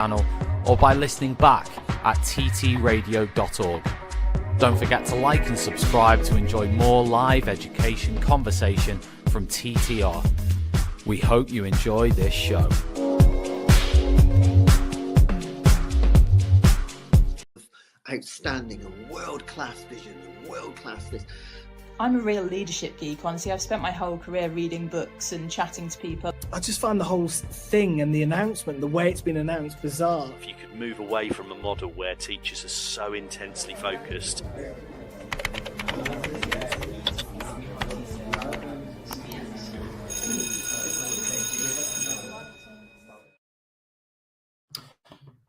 channel or by listening back at ttradio.org. Don't forget to like and subscribe to enjoy more live education conversation from TTR. We hope you enjoy this show. Outstanding and world-class vision and world-class this. I'm a real leadership geek, honestly. I've spent my whole career reading books and chatting to people. I just find the whole thing and the announcement, the way it's been announced, bizarre. If you could move away from a model where teachers are so intensely focused.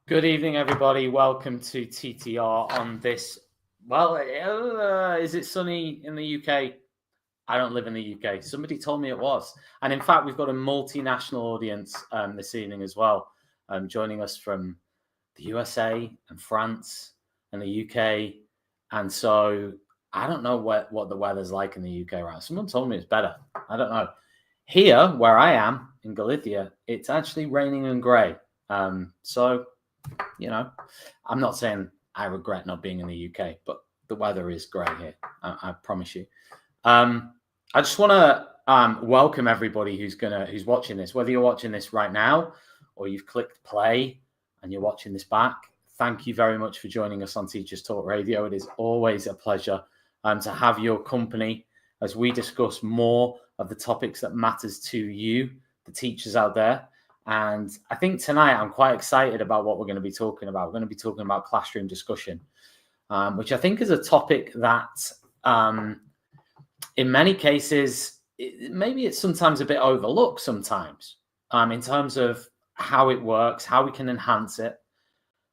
Good evening, everybody. Welcome to TTR on this. Well, is it sunny in the UK? I don't live in the UK. Somebody told me it was. And in fact, we've got a multinational audience this evening as well, joining us from the USA and France and the UK. And so I don't know what the weather's like in the UK right now. Someone told me it's better. I don't know. Here, where I am in Galicia, it's actually raining and grey. So, you know, I'm not saying I regret not being in the UK, but the weather is grey here. I promise you. I just want to welcome everybody who's watching this, whether you're watching this right now or you've clicked play and you're watching this back. Thank you very much for joining us on Teachers Talk Radio. It is always a pleasure to have your company as we discuss more of the topics that matters to you, the teachers out there. And I think tonight I'm quite excited about what we're going to be talking about. We're going to be talking about classroom discussion, which I think is a topic that in many cases, maybe it's sometimes a bit overlooked sometimes in terms of how it works, how we can enhance it,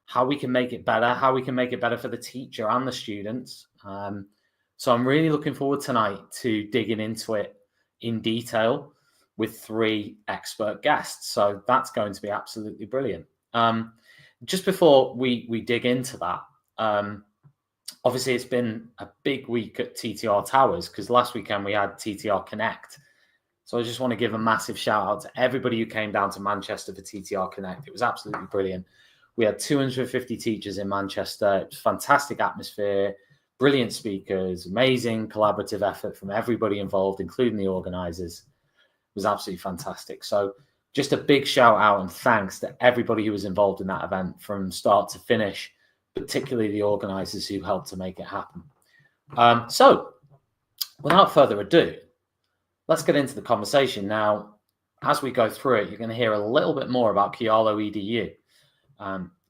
how we can make it better, how we can make it better for the teacher and the students. So I'm really looking forward tonight to digging into it in detail with three expert guests. So that's going to be absolutely brilliant. Just before we dig into that, obviously it's been a big week at TTR Towers because last weekend we had TTR Connect. So I just want to give a massive shout out to everybody who came down to Manchester for TTR Connect. It was absolutely brilliant. We had 250 teachers in Manchester. It was a fantastic atmosphere, brilliant speakers, amazing collaborative effort from everybody involved, including the organisers. Was absolutely fantastic. So just a big shout out and thanks to everybody who was involved in that event from start to finish, particularly the organizers who helped to make it happen. So without further ado, let's get into the conversation. Now, as we go through it, you're going to hear a little bit more about Kialo Edu.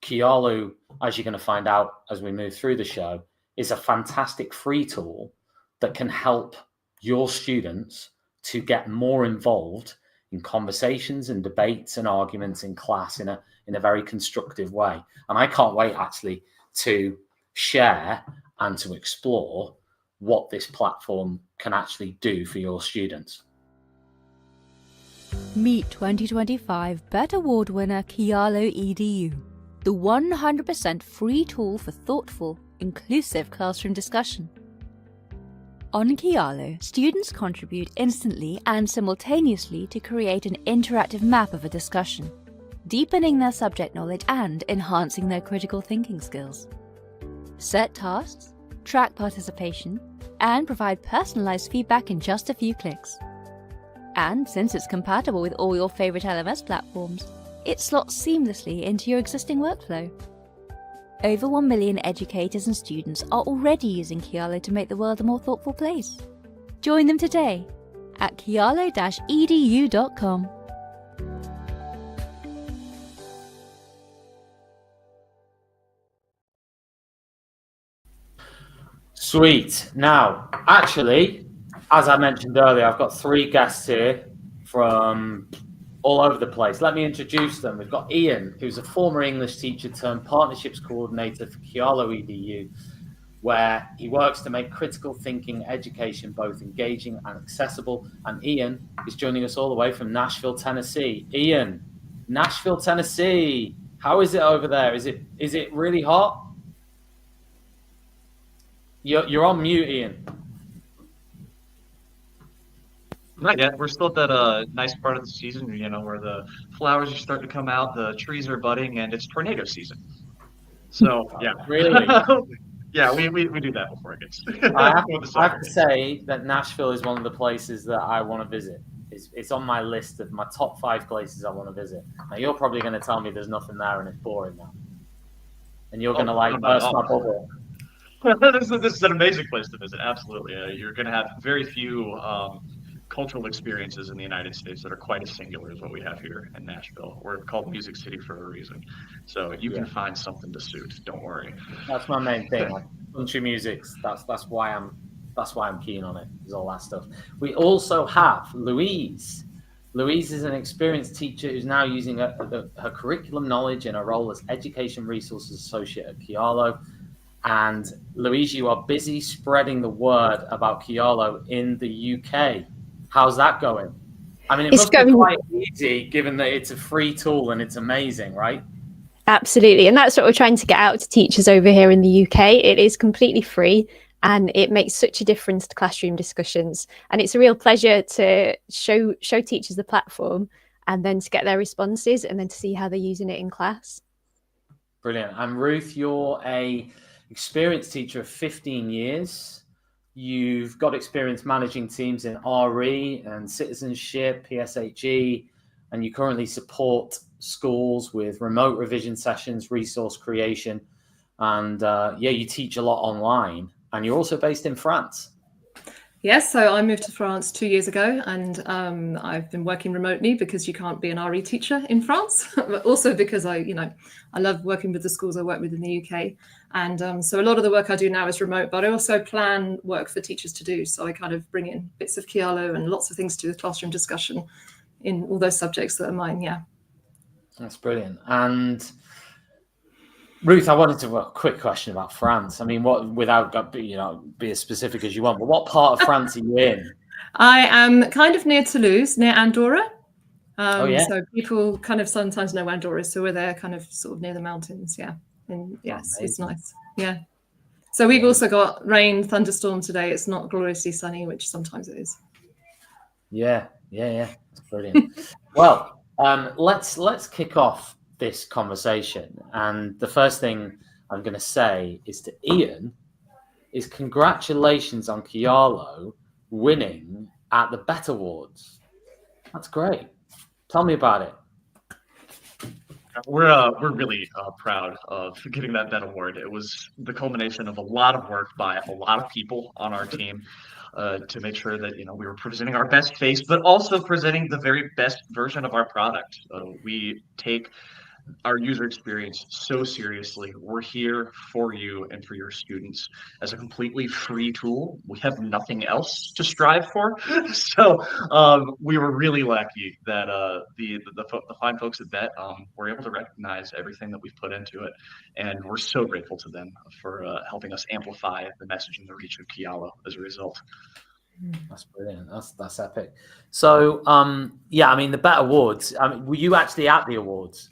Kialo, as you're going to find out as we move through the show, is a fantastic free tool that can help your students to get more involved in conversations and debates and arguments in class in a very constructive way. And I can't wait actually to share and to explore what this platform can actually do for your students. Meet 2025 BET Award winner Kialo Edu, the 100% free tool for thoughtful, inclusive classroom discussion. On Kialo, students contribute instantly and simultaneously to create an interactive map of a discussion, deepening their subject knowledge and enhancing their critical thinking skills. Set tasks, track participation, and provide personalized feedback in just a few clicks. And since it's compatible with all your favorite LMS platforms, it slots seamlessly into your existing workflow. Over 1 million educators and students are already using Kialo to make the world a more thoughtful place. Join them today at kialo-edu.com. Sweet. Now, actually, as I mentioned earlier, I've got three guests here from all over the place. Let me introduce them. We've got Ian, who's a former English teacher turned partnerships coordinator for Kialo Edu, where he works to make critical thinking education both engaging and accessible. And Ian is joining us all the way from Nashville, Tennessee. Ian, Nashville, Tennessee. How is it over there? Is it really hot? You're on mute, Ian. Not yet. We're still at that nice part of the season, where the flowers are starting to come out, the trees are budding, and it's tornado season. So yeah, Really? yeah, we do that before it gets I have, before the I summer have to hits. say that Nashville is one of the places that I want to visit. It's on my list of my top 5 places I want to visit. Now, you're probably going to tell me there's nothing there and it's boring now. And you're going to No, not at burst my all. bubble. This is an amazing place to visit. Absolutely, you're going to have very few cultural experiences in the United States that are quite as singular as what we have here in Nashville. We're called Music City for a reason, so you can find something to suit. Don't worry. That's my main thing. Like country music. That's why I'm keen on it. Is all that stuff. We also have Louise. Louise is an experienced teacher who's now using her curriculum knowledge in her role as Education Resources Associate at Kialo. And Louise, you are busy spreading the word about Kialo in the UK. How's that going? I mean, it must be quite easy given that it's a free tool and it's amazing, right? Absolutely. And that's what we're trying to get out to teachers over here in the UK. It is completely free and it makes such a difference to classroom discussions. And it's a real pleasure to show teachers the platform and then to get their responses and then to see how they're using it in class. Brilliant. And Ruth, you're a experienced teacher of 15 years. You've got experience managing teams in RE and citizenship, PSHE, and you currently support schools with remote revision sessions, resource creation, and you teach a lot online. And you're also based in France. Yes, so I moved to France 2 years ago, and I've been working remotely because you can't be an RE teacher in France, but also because I love working with the schools I work with in the UK. And so a lot of the work I do now is remote, but I also plan work for teachers to do. So I kind of bring in bits of Kialo and lots of things to do with classroom discussion in all those subjects that are mine. Yeah. That's brilliant. And Ruth, I wanted to a quick question about France. I mean, without be as specific as you want, but what part of France are you in? I am kind of near Toulouse, near Andorra. So people kind of sometimes know Andorra, so we're there, kind of sort of near the mountains. Yeah, and yes, it's nice. Yeah. So we've also got rain, thunderstorm today. It's not gloriously sunny, which sometimes it is. Yeah. It's brilliant. Well, let's kick off this conversation, and the first thing I'm going to say is to Ian is congratulations on Kialo winning at the Bet Awards. That's great. Tell me about it. We're really proud of getting that award. It was the culmination of a lot of work by a lot of people on our team to make sure that we were presenting our best face, but also presenting the very best version of our product. We take our user experience so seriously. We're here for you and for your students as a completely free tool. We have nothing else to strive for. So we were really lucky that the fine folks at Bet were able to recognize everything that we've put into it. And we're so grateful to them for helping us amplify the message and the reach of Kialo as a result. That's brilliant. That's epic. So I mean, the Bet Awards, were you actually at the awards?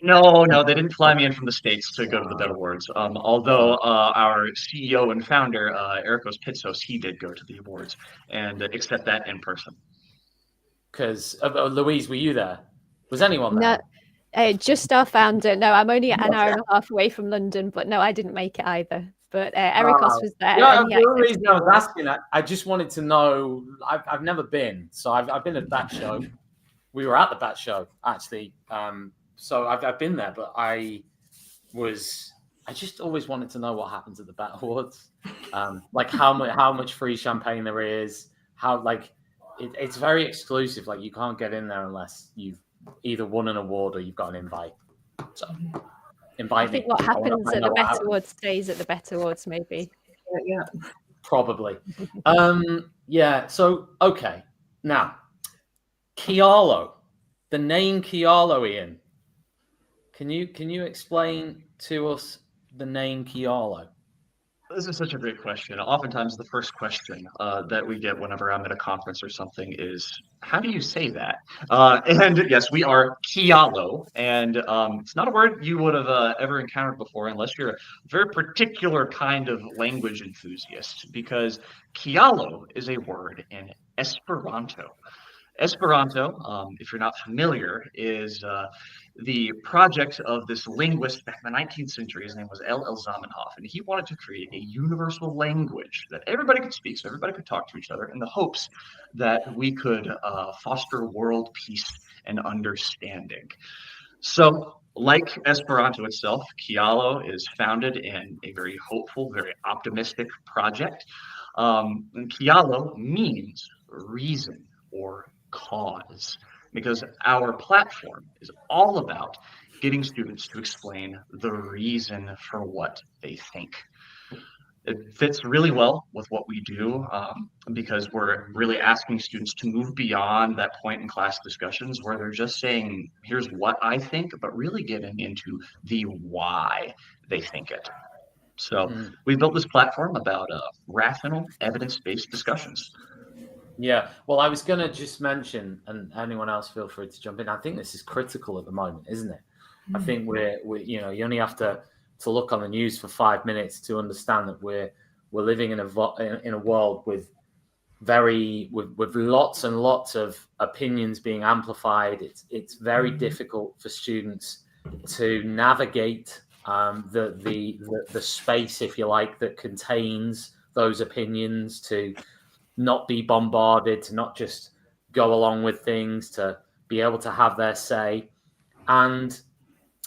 No, they didn't fly me in from the States to go to the Bet Awards. Although our CEO and founder, Erikos Pitsos, he did go to the awards and accept that in person. Because, Louise, were you there? Was anyone there? No, just our founder. No, I'm only an hour and a half away from London, but no, I didn't make it either. But Erikos was there. Yeah, the reason I was asking that, I just wanted to know. I've never been, so I've been at that show. We were at the Bat Show, actually. So I've been there, but I just always wanted to know what happens at the Bat Awards, like how much free champagne there is, how it's very exclusive. Like you can't get in there unless you've either won an award or you've got an invite. So invite me. I think what happens at the Bet Awards stays at the Bet Awards, maybe. Yeah, probably. So okay, now Kialo, the name Kialo, Ian. Can you explain to us the name Kialo? This is such a great question. Oftentimes, the first question that we get whenever I'm at a conference or something is, "How do you say that?" And yes, we are Kialo, and it's not a word you would have ever encountered before, unless you're a very particular kind of language enthusiast, because Kialo is a word in Esperanto. Esperanto, if you're not familiar, is the project of this linguist back in the 19th century. His name was L. Zamenhof, and he wanted to create a universal language that everybody could speak, so everybody could talk to each other, in the hopes that we could foster world peace and understanding. So, like Esperanto itself, Kialo is founded in a very hopeful, very optimistic project. And Kialo means reason or cause, because our platform is all about getting students to explain the reason for what they think. It fits really well with what we do, because we're really asking students to move beyond that point in class discussions where they're just saying, here's what I think, but really getting into the why they think it. So we built this platform about rational, evidence-based discussions. Yeah, well, I was going to just mention, and anyone else feel free to jump in. I think this is critical at the moment, isn't it? I think we're you only have to look on the news for 5 minutes to understand that we're living in a world with lots and lots of opinions being amplified. It's very difficult for students to navigate the space, if you like, that contains those opinions, to not be bombarded, to not just go along with things, to be able to have their say. And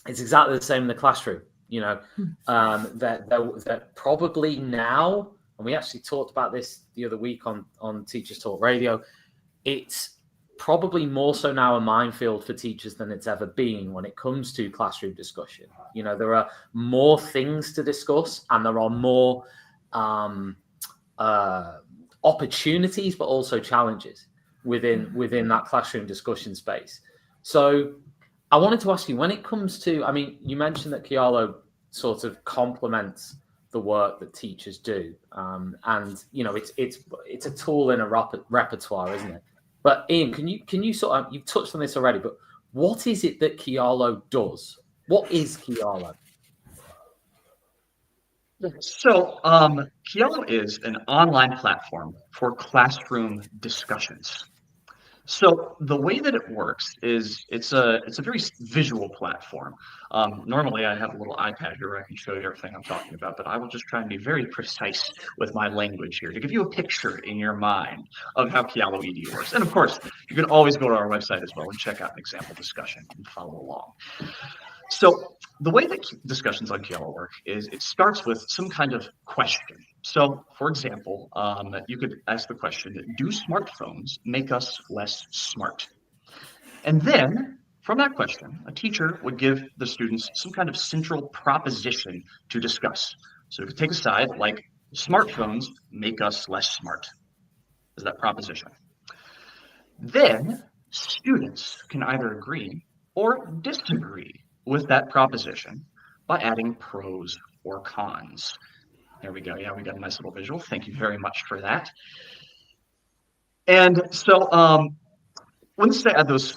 it's exactly the same in the classroom. That probably now, and we actually talked about this the other week on Teachers Talk Radio, it's probably more so now a minefield for teachers than it's ever been when it comes to classroom discussion. There are more things to discuss, and there are more opportunities, but also challenges within that classroom discussion space. So I wanted to ask you, when it comes to, you mentioned that Kialo sort of complements the work that teachers do, and it's a tool in a repertoire, isn't it? But Ian, can you sort of, you've touched on this already, but what is it that Kialo does? What is Kialo? So, Kialo is an online platform for classroom discussions. So the way that it works is it's a very visual platform. Normally I have a little iPad here where I can show you everything I'm talking about, but I will just try and be very precise with my language here to give you a picture in your mind of how Kialo Edu works. And of course, you can always go to our website as well and check out an example discussion and follow along. So the way that discussions on Kialo work is it starts with some kind of question. So, for example, you could ask the question, do smartphones make us less smart? And then, from that question, a teacher would give the students some kind of central proposition to discuss. So you could take a side like, smartphones make us less smart, is that proposition. Then, students can either agree or disagree with that proposition by adding pros or cons. There we go. Yeah, we got a nice little visual. Thank you very much for that. And so once they add those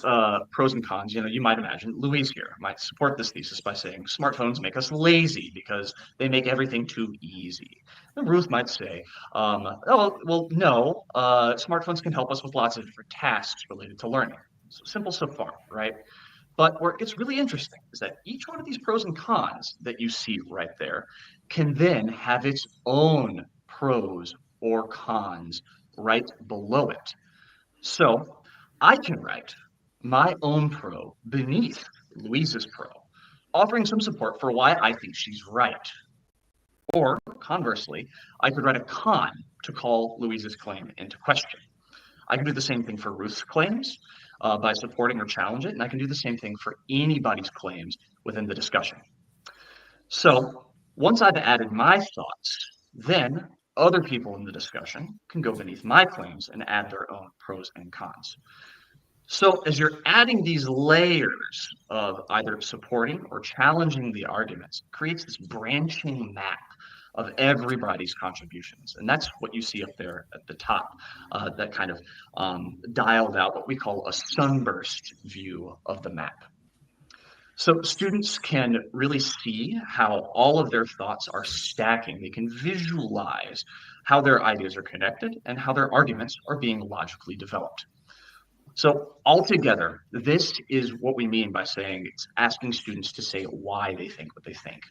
pros and cons, you might imagine Louise here might support this thesis by saying smartphones make us lazy because they make everything too easy. And Ruth might say, no, smartphones can help us with lots of different tasks related to learning. So simple so far, right? But where it gets really interesting is that each one of these pros and cons that you see right there can then have its own pros or cons right below it. So I can write my own pro beneath Louise's pro, offering some support for why I think she's right. Or conversely, I could write a con to call Louise's claim into question. I can do the same thing for Ruth's claims by supporting or challenge it, and I can do the same thing for anybody's claims within the discussion. So once I've added my thoughts, then other people in the discussion can go beneath my claims and add their own pros and cons. So as you're adding these layers of either supporting or challenging the arguments, it creates this branching map of everybody's contributions. And that's what you see up there at the top, that kind of dialed out what we call a sunburst view of the map. So students can really see how all of their thoughts are stacking. They can visualize how their ideas are connected and how their arguments are being logically developed. So altogether, this is what we mean by saying it's asking students to say why they think what they think.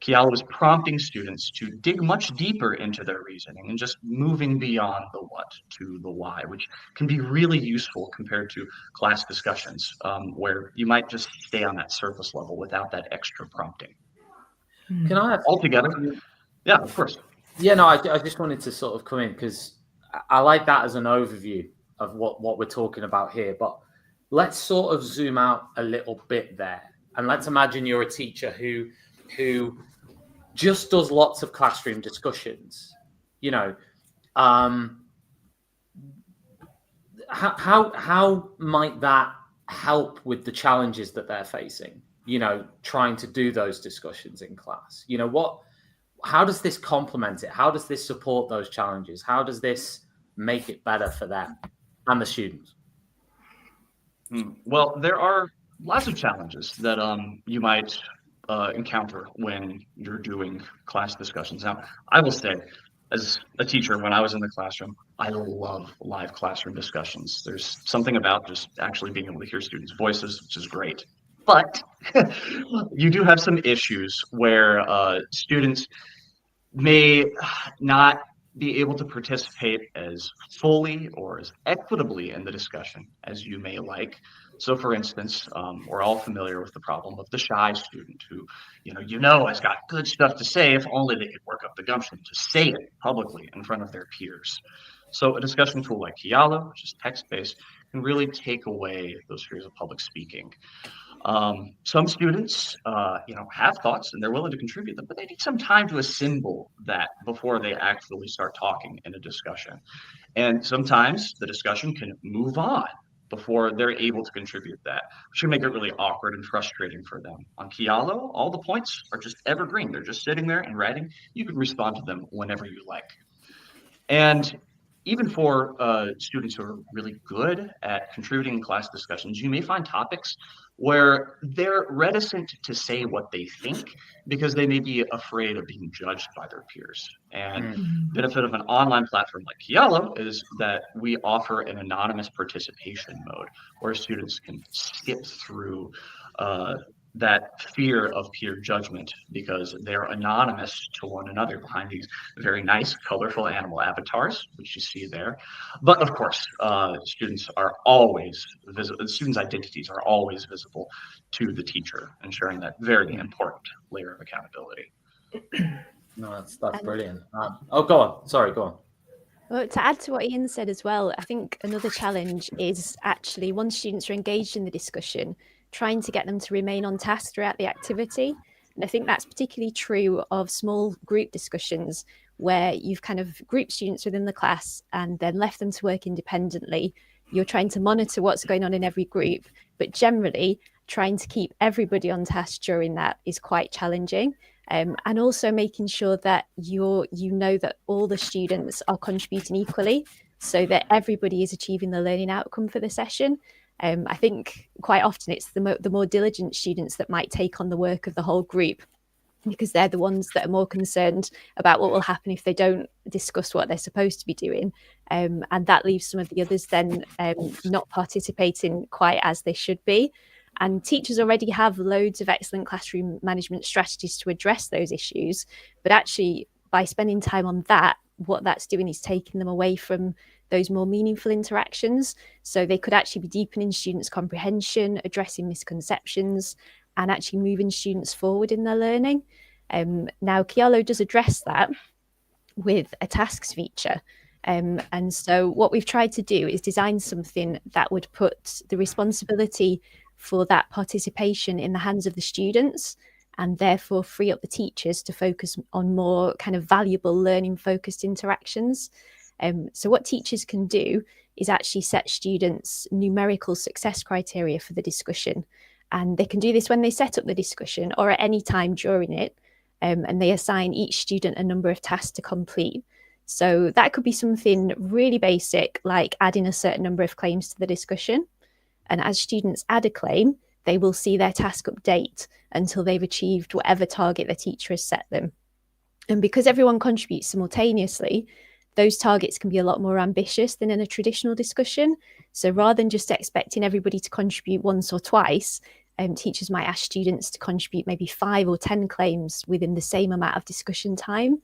Kialo is prompting students to dig much deeper into their reasoning and just moving beyond the what to the why, which can be really useful compared to class discussions, where you might just stay on that surface level without that extra prompting. Can I have Altogether? Yeah, of course. Yeah, no, I just wanted to sort of come in because I like that as an overview of what we're talking about here. But let's sort of zoom out a little bit there, and let's imagine you're a teacher who just does lots of classroom discussions. You know, how might that help with the challenges that they're facing? You know, trying to do those discussions in class. You know, how does this complement it? How does this support those challenges? How does this make it better for them and the students? Well, there are lots of challenges that you might encounter when you're doing class discussions. Now, I will say, as a teacher, when I was in the classroom, I love live classroom discussions. There's something about just actually being able to hear students' voices, which is great. But you do have some issues where students may not be able to participate as fully or as equitably in the discussion as you may like. So for instance, we're all familiar with the problem of the shy student who, has got good stuff to say if only they could work up the gumption to say it publicly in front of their peers. So a discussion tool like Kialo, which is text-based, can really take away those fears of public speaking. Some students, have thoughts and they're willing to contribute them, but they need some time to assemble that before they actually start talking in a discussion. And sometimes the discussion can move on before they're able to contribute that, which can make it really awkward and frustrating for them. On Kialo, all the points are just evergreen. They're just sitting there and writing. You can respond to them whenever you like. And even for students who are really good at contributing in class discussions, you may find topics where they're reticent to say what they think because they may be afraid of being judged by their peers. And the benefit of an online platform like Kialo is that we offer an anonymous participation mode where students can skip through that fear of peer judgment because they're anonymous to one another behind these very nice, colorful animal avatars, which you see there. But of course, students' identities are always visible to the teacher, ensuring that very important layer of accountability. No, that's brilliant. Go on. Sorry, go on. Well, to add to what Ian said as well, I think another challenge is actually once students are engaged in the discussion, trying to get them to remain on task throughout the activity. And I think that's particularly true of small group discussions where you've kind of grouped students within the class and then left them to work independently. You're trying to monitor what's going on in every group, but generally trying to keep everybody on task during that is quite challenging. And also making sure that you know that all the students are contributing equally so that everybody is achieving the learning outcome for the session. I think quite often it's the more diligent students that might take on the work of the whole group because they're the ones that are more concerned about what will happen if they don't discuss what they're supposed to be doing. And that leaves some of the others then not participating quite as they should be. And teachers already have loads of excellent classroom management strategies to address those issues. But actually, by spending time on that, what that's doing is taking them away from those more meaningful interactions. So they could actually be deepening students' comprehension, addressing misconceptions, and actually moving students forward in their learning. Now, Kialo does address that with a tasks feature. And so what we've tried to do is design something that would put the responsibility for that participation in the hands of the students and therefore free up the teachers to focus on more kind of valuable learning focused interactions. So what teachers can do is actually set students numerical success criteria for the discussion. And they can do this when they set up the discussion or at any time during it. and they assign each student a number of tasks to complete. So that could be something really basic, like adding a certain number of claims to the discussion. And as students add a claim, they will see their task update until they've achieved whatever target their teacher has set them. And because everyone contributes simultaneously, those targets can be a lot more ambitious than in a traditional discussion. So rather than just expecting everybody to contribute once or twice, teachers might ask students to contribute maybe 5 or 10 claims within the same amount of discussion time.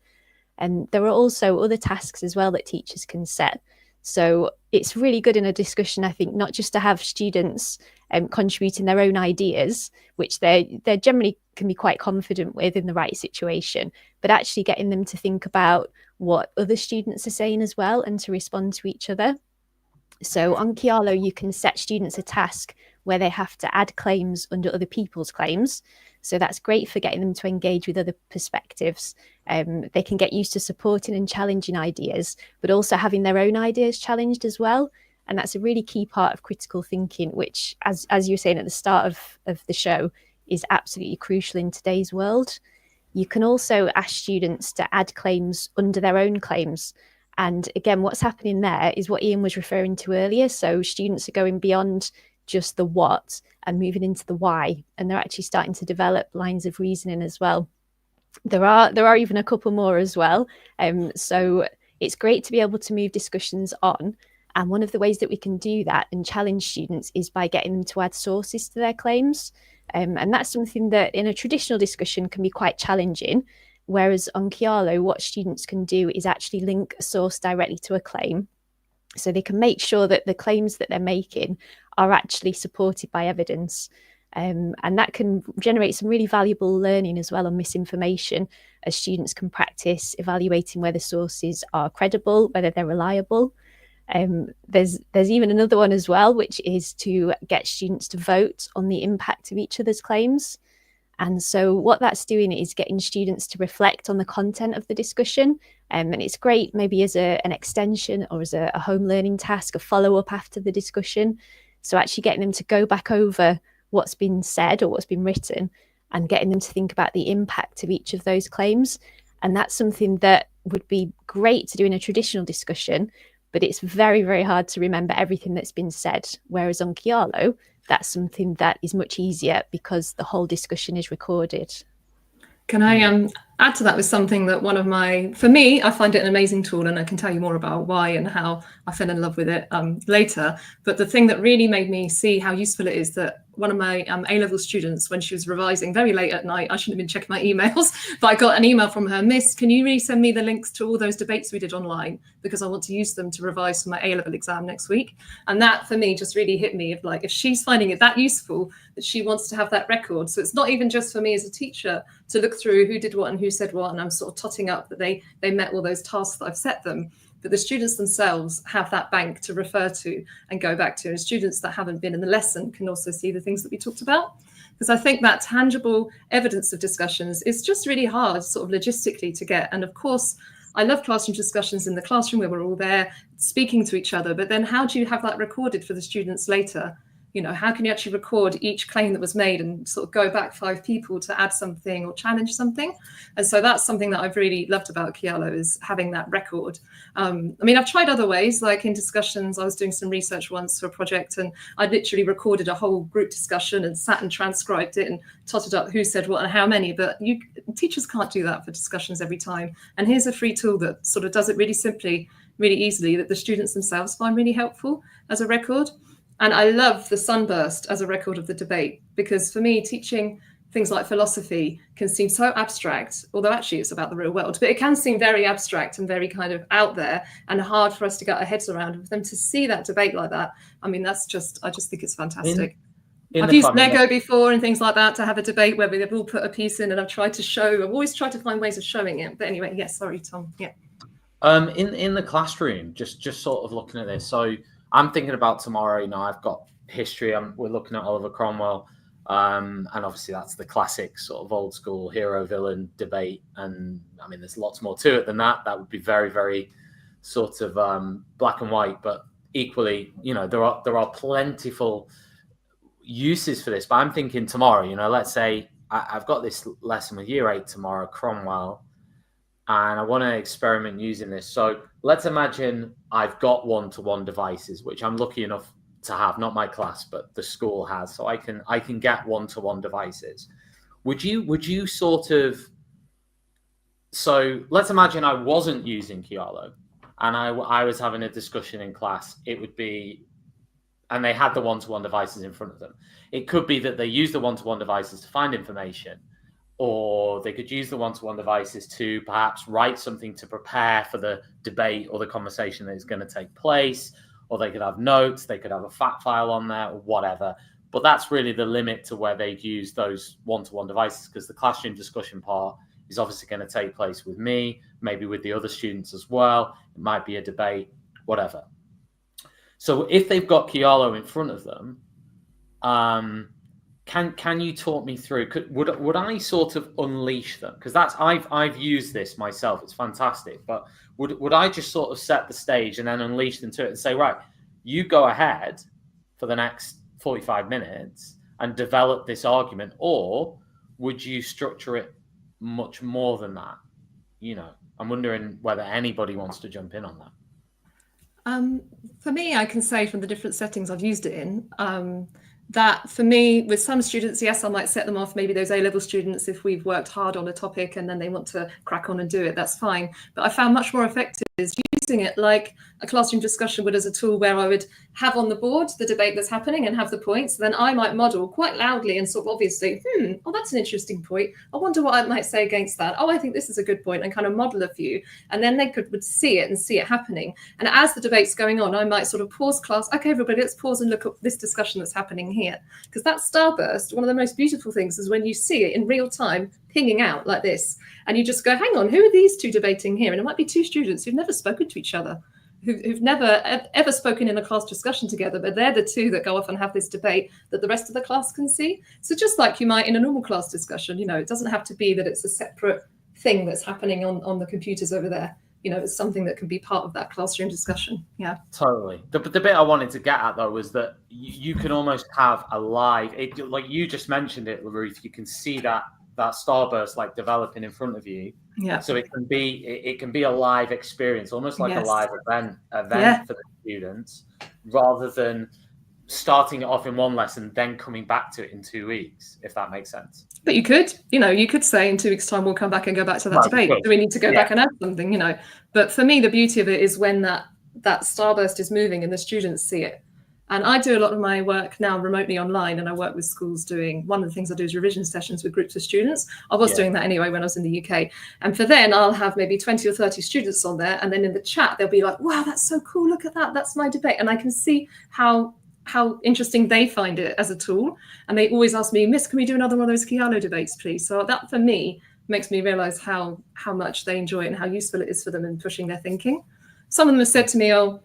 And there are also other tasks as well that teachers can set. So it's really good in a discussion, I think, not just to have students contributing their own ideas, which they generally can be quite confident with in the right situation, but actually getting them to think about what other students are saying as well and to respond to each other. So on Kialo, you can set students a task where they have to add claims under other people's claims. So that's great for getting them to engage with other perspectives. They can get used to supporting and challenging ideas, but also having their own ideas challenged as well. And that's a really key part of critical thinking, which, as you were saying at the start of the show, is absolutely crucial in today's world. You can also ask students to add claims under their own claims. And again, what's happening there is what Ian was referring to earlier. So students are going beyond just the what and moving into the why, and they're actually starting to develop lines of reasoning as well. There are even a couple more as well. So it's great to be able to move discussions on. And one of the ways that we can do that and challenge students is by getting them to add sources to their claims. And that's something that in a traditional discussion can be quite challenging. Whereas on Kialo, what students can do is actually link a source directly to a claim. So they can make sure that the claims that they're making are actually supported by evidence. And that can generate some really valuable learning as well on misinformation, as students can practice evaluating whether sources are credible, whether they're reliable. There's even another one as well, which is to get students to vote on the impact of each other's claims. And so what that's doing is getting students to reflect on the content of the discussion. And it's great maybe as an extension or as a home learning task, a follow-up after the discussion. So actually getting them to go back over what's been said or what's been written and getting them to think about the impact of each of those claims. And that's something that would be great to do in a traditional discussion, but it's very, very hard to remember everything that's been said. Whereas on Kialo, that's something that is much easier because the whole discussion is recorded. Can I add to that with something that for me, I find it an amazing tool, and I can tell you more about why and how I fell in love with it later. But the thing that really made me see how useful it is that one of my A-level students, when she was revising very late at night, I shouldn't have been checking my emails, but I got an email from her, "Miss, can you resend me the links to all those debates we did online? Because I want to use them to revise for my A-level exam next week." And that for me just really hit me of like, if she's finding it that useful, that she wants to have that record. So it's not even just for me as a teacher to look through who did what and who said what, and I'm sort of totting up that they met all those tasks that I've set them. But the students themselves have that bank to refer to and go back to. And students that haven't been in the lesson can also see the things that we talked about. Because I think that tangible evidence of discussions is just really hard sort of logistically to get. And of course, I love classroom discussions in the classroom where we're all there speaking to each other. But then how do you have that recorded for the students later? You know, how can you actually record each claim that was made and sort of go back 5 people to add something or challenge something? And so that's something that I've really loved about Kialo, is having that record. I mean, I've tried other ways, like in discussions. I was doing some research once for a project, and I literally recorded a whole group discussion and sat and transcribed it and totted up who said what and how many. But teachers can't do that for discussions every time. And here's a free tool that sort of does it really simply, really easily, that the students themselves find really helpful as a record. And I love the sunburst as a record of the debate, because for me, teaching things like philosophy can seem so abstract, although actually it's about the real world, but it can seem very abstract and very kind of out there and hard for us to get our heads around. And for them to see that debate like that, I mean, I just think it's fantastic. I've used Lego before and things like that to have a debate where they've all put a piece in, and I've always tried to find ways of showing it. But anyway, yes, sorry, Tom. Yeah. In the classroom, just sort of looking at this. So I'm thinking about tomorrow. You know, I've got history. We're looking at Oliver Cromwell, and obviously that's the classic sort of old school hero-villain debate. And I mean, there's lots more to it than that. That would be very, very sort of black and white. But equally, you know, there are plentiful uses for this. But I'm thinking tomorrow. You know, let's say I've got this lesson with year 8 tomorrow, Cromwell, and I want to experiment using this. So let's imagine I've got one-to-one devices, which I'm lucky enough to have, not my class, but the school has. So I can get one-to-one devices. Would you sort of, so let's imagine I wasn't using Kialo and I was having a discussion in class. It would be, and they had the one-to-one devices in front of them. It could be that they use the one-to-one devices to find information, or they could use the one-to-one devices to perhaps write something to prepare for the debate or the conversation that is going to take place, or they could have notes, they could have a fact file on there, or whatever. But that's really the limit to where they'd use those one-to-one devices, because the classroom discussion part is obviously going to take place with me, maybe with the other students as well. It might be a debate, whatever. So if they've got Kialo in front of them, can you talk me through? Would I sort of unleash them? Because I've used this myself. It's fantastic. But would I just sort of set the stage and then unleash them to it and say, right, you go ahead for the next 45 minutes and develop this argument, or would you structure it much more than that? I'm wondering whether anybody wants to jump in on that. For me, I can say from the different settings I've used it in, that for me, with some students, yes, I might set them off, maybe those A-level students, if we've worked hard on a topic and then they want to crack on and do it, that's fine. But I found much more effective is using it like a classroom discussion would, as a tool where I would have on the board the debate that's happening and have the points. Then I might model quite loudly and sort of obviously, oh, that's an interesting point. I wonder what I might say against that. Oh, I think this is a good point, and kind of model a few. And then they would see it and see it happening. And as the debate's going on, I might sort of pause class. Okay, everybody, let's pause and look at this discussion that's happening here. Because that starburst, one of the most beautiful things is when you see it in real time pinging out like this, and you just go, hang on, who are these two debating here? And it might be two students who've never spoken to each other, who've never ever spoken in a class discussion together, but they're the two that go off and have this debate that the rest of the class can see. So just like you might in a normal class discussion, it doesn't have to be that it's a separate thing that's happening on the computers over there. It's something that can be part of that classroom discussion. Yeah, totally. The bit I wanted to get at though was that you can almost have a live, like you just mentioned it, Ruth. You can see that starburst like developing in front of you. Yeah. So it can be a live experience, almost like Yes. a live event Yeah. for the students, rather than starting it off in one lesson, then coming back to it in 2 weeks, if that makes sense. But you could say in 2 weeks' time, we'll come back and go back to that debate. Do we need to go back and add something, But for me, the beauty of it is when that starburst is moving and the students see it. And I do a lot of my work now remotely online, and I work with schools doing, one of the things I do is revision sessions with groups of students. I was doing that anyway when I was in the UK. And for then I'll have maybe 20 or 30 students on there. And then in the chat, they'll be like, wow, that's so cool. Look at that. That's my debate. And I can see how interesting they find it as a tool. And they always ask me, Miss, can we do another one of those Kialo debates, please? So that for me makes me realize how much they enjoy it and how useful it is for them in pushing their thinking. Some of them have said to me, oh,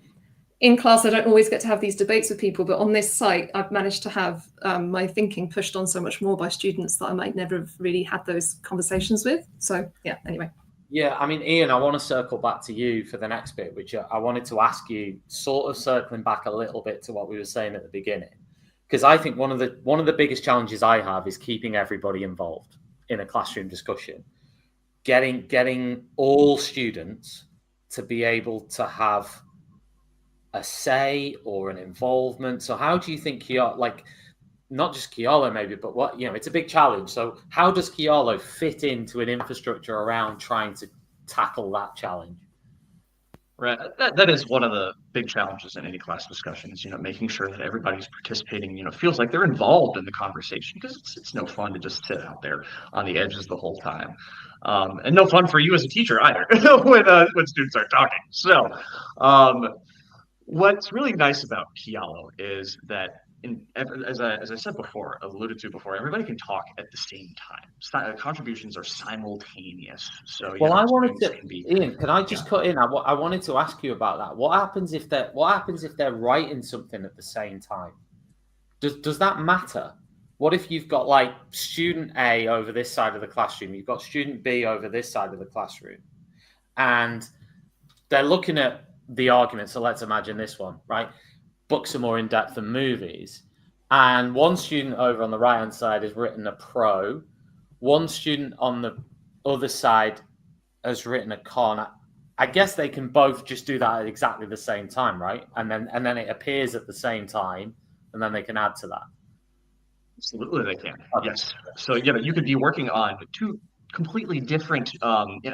in class, I don't always get to have these debates with people, but on this site, I've managed to have my thinking pushed on so much more by students that I might never have really had those conversations with. So yeah, anyway. Yeah, I mean, Ian, I want to circle back to you for the next bit, which I wanted to ask you, sort of circling back a little bit to what we were saying at the beginning, because I think one of the biggest challenges I have is keeping everybody involved in a classroom discussion, getting all students to be able to have a say or an involvement. So how do you think not just Kialo maybe, but it's a big challenge. So how does Kialo fit into an infrastructure around trying to tackle that challenge? Right. That is one of the big challenges in any class discussions, making sure that everybody's participating, feels like they're involved in the conversation, because it's no fun to just sit out there on the edges the whole time. And no fun for you as a teacher either when students are talking. So what's really nice about Kialo is that, as I said before, alluded to before, everybody can talk at the same time. Contributions are simultaneous. So I wanted to, Ian, can I just cut in? I wanted to ask you about that. What happens if they're writing something at the same time? Does that matter? What if you've got like student A over this side of the classroom, you've got student B over this side of the classroom, and they're looking at the argument? So let's imagine this one, right? Books are more in depth than movies. And one student over on the right-hand side has written a pro. one student on the other side has written a con, I guess they can both just do that at exactly the same time, right? And then it appears at the same time, and then they can add to that. Absolutely, they can. Okay. Yes. So you could be working on two completely different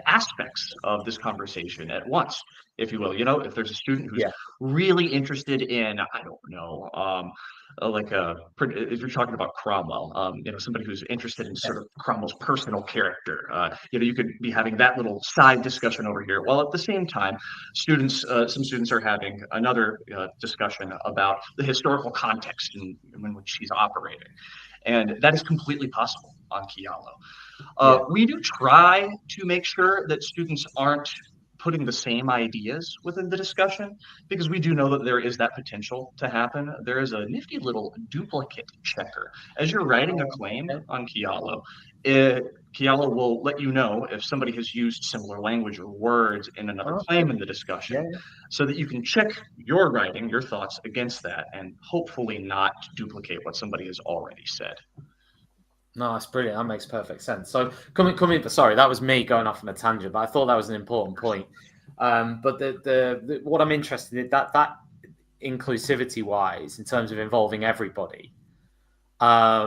aspects of this conversation at once, if you will. If there's a student who's really interested in, I don't know, if you're talking about Cromwell, somebody who's interested in sort of Cromwell's personal character, you could be having that little side discussion over here. While at the same time, some students are having another discussion about the historical context in which she's operating. And that is completely possible on Kialo. We do try to make sure that students aren't putting the same ideas within the discussion, because we do know that there is that potential to happen. There is a nifty little duplicate checker. As you're writing a claim on Kialo, Kialo will let you know if somebody has used similar language or words in another claim in the discussion, so that you can check your writing, your thoughts against that, and hopefully not duplicate what somebody has already said. No, that's brilliant. That makes perfect sense. So coming. Sorry, that was me going off on a tangent, but I thought that was an important point. But the what I'm interested in, that inclusivity wise, in terms of involving everybody. I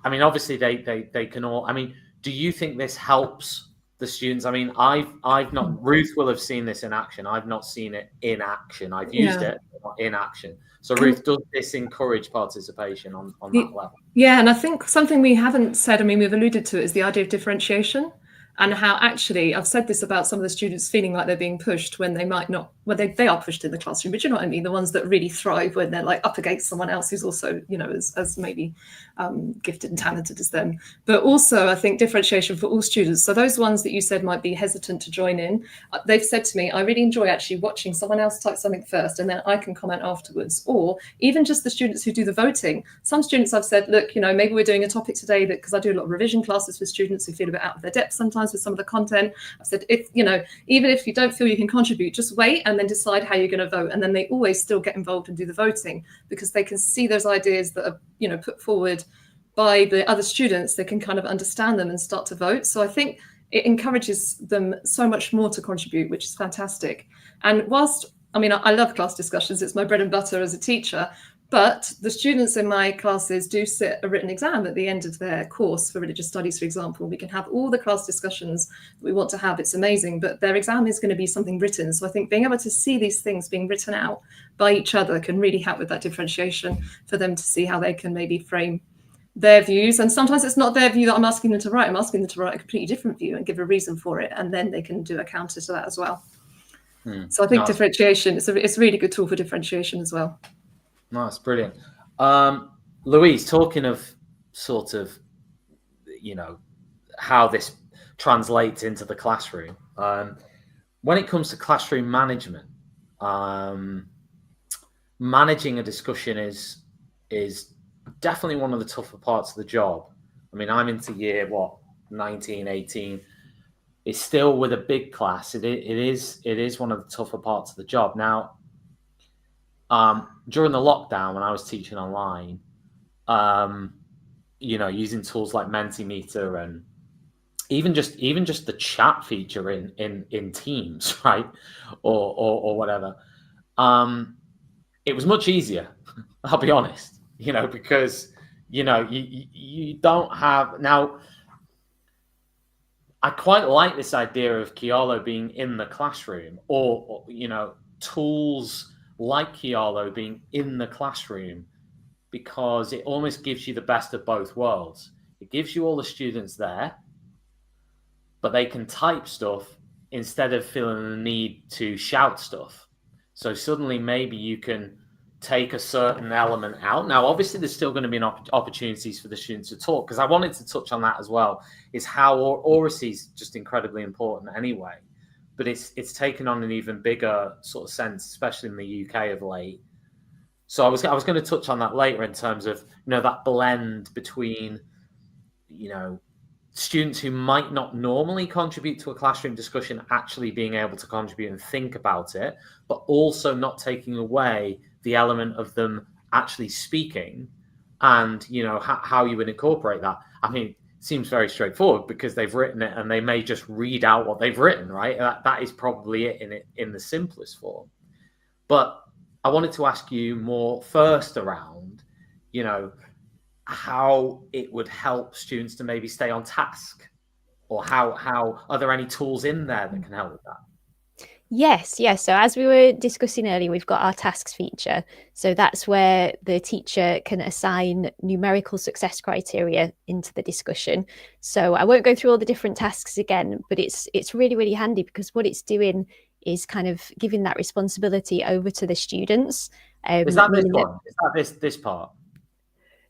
mean, obviously they can all. I mean, do you think this helps the students? I mean, I've not. Ruth will have seen this in action. I've not seen it in action. I've used it, but not in action. So Ruth, does this encourage participation on that level? Yeah, and I think something we haven't said, I mean, we've alluded to it, is the idea of differentiation, and how actually, I've said this about some of the students feeling like they're being pushed when they might not, well, they are pushed in the classroom, but you know what I mean, the ones that really thrive when they're like up against someone else who's also, as maybe gifted and talented as them. But also, I think differentiation for all students. So those ones that you said might be hesitant to join in, they've said to me, I really enjoy actually watching someone else type something first and then I can comment afterwards. Or even just the students who do the voting. Some students I've said, look, maybe we're doing a topic today that, because I do a lot of revision classes with students who feel a bit out of their depth sometimes with some of the content. I've said, even if you don't feel you can contribute, just wait and then decide how you're going to vote. And then they always still get involved and do the voting, because they can see those ideas that are, put forward by the other students. They can kind of understand them and start to vote. So I think it encourages them so much more to contribute, which is fantastic. And whilst, I mean, I love class discussions, it's my bread and butter as a teacher, but the students in my classes do sit a written exam at the end of their course for religious studies, for example. We can have all the class discussions that we want to have. It's amazing, but their exam is going to be something written. So I think being able to see these things being written out by each other can really help with that differentiation for them to see how they can maybe frame their views. And sometimes it's not their view that I'm asking them to write. I'm asking them to write a completely different view and give a reason for it. And then they can do a counter to that as well. So I think differentiation, it's a really good tool for differentiation as well. Nice, brilliant. Louise, talking of sort of, how this translates into the classroom, when it comes to classroom management, managing a discussion is definitely one of the tougher parts of the job. I mean, I'm into year, 19, 18. It's still with a big class. It is one of the tougher parts of the job. Now, during the lockdown, when I was teaching online, using tools like Mentimeter and even just the chat feature in Teams, right, or whatever, it was much easier. I'll be honest, because you don't have now. I quite like this idea of Kialo being in the classroom, or tools like Kialo being in the classroom, because it almost gives you the best of both worlds. It gives you all the students there, but they can type stuff instead of feeling the need to shout stuff. So suddenly maybe you can take a certain element out. Now, obviously, there's still going to be opportunities for the students to talk, because I wanted to touch on that as well, is how oracy is just incredibly important anyway. But it's taken on an even bigger sort of sense, especially in the UK of late. So I was going to touch on that later in terms of that blend between students who might not normally contribute to a classroom discussion actually being able to contribute and think about it, but also not taking away the element of them actually speaking, and how you would incorporate that. I mean, seems very straightforward because they've written it and they may just read out what they've written, right? That is probably it in the simplest form. But I wanted to ask you more first around, you know, how it would help students to maybe stay on task, or how are there any tools in there that can help with that? Yes. So as we were discussing earlier, we've got our tasks feature. So that's where the teacher can assign numerical success criteria into the discussion. So I won't go through all the different tasks again, but it's really, really handy because what it's doing is kind of giving that responsibility over to the students. Is that this one? Is that this part?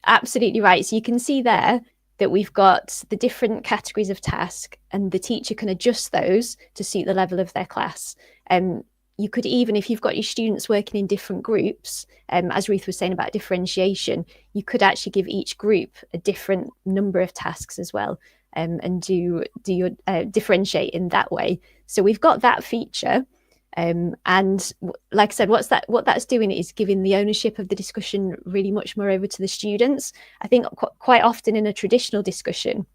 Absolutely right. So you can see there that we've got the different categories of task, and the teacher can adjust those to suit the level of their class. You could even, if you've got your students working in different groups, as Ruth was saying about differentiation, you could actually give each group a different number of tasks as well, and do your differentiate in that way. So we've got that feature. And like I said, what that's doing is giving the ownership of the discussion really much more over to the students. I think quite often in a traditional discussion,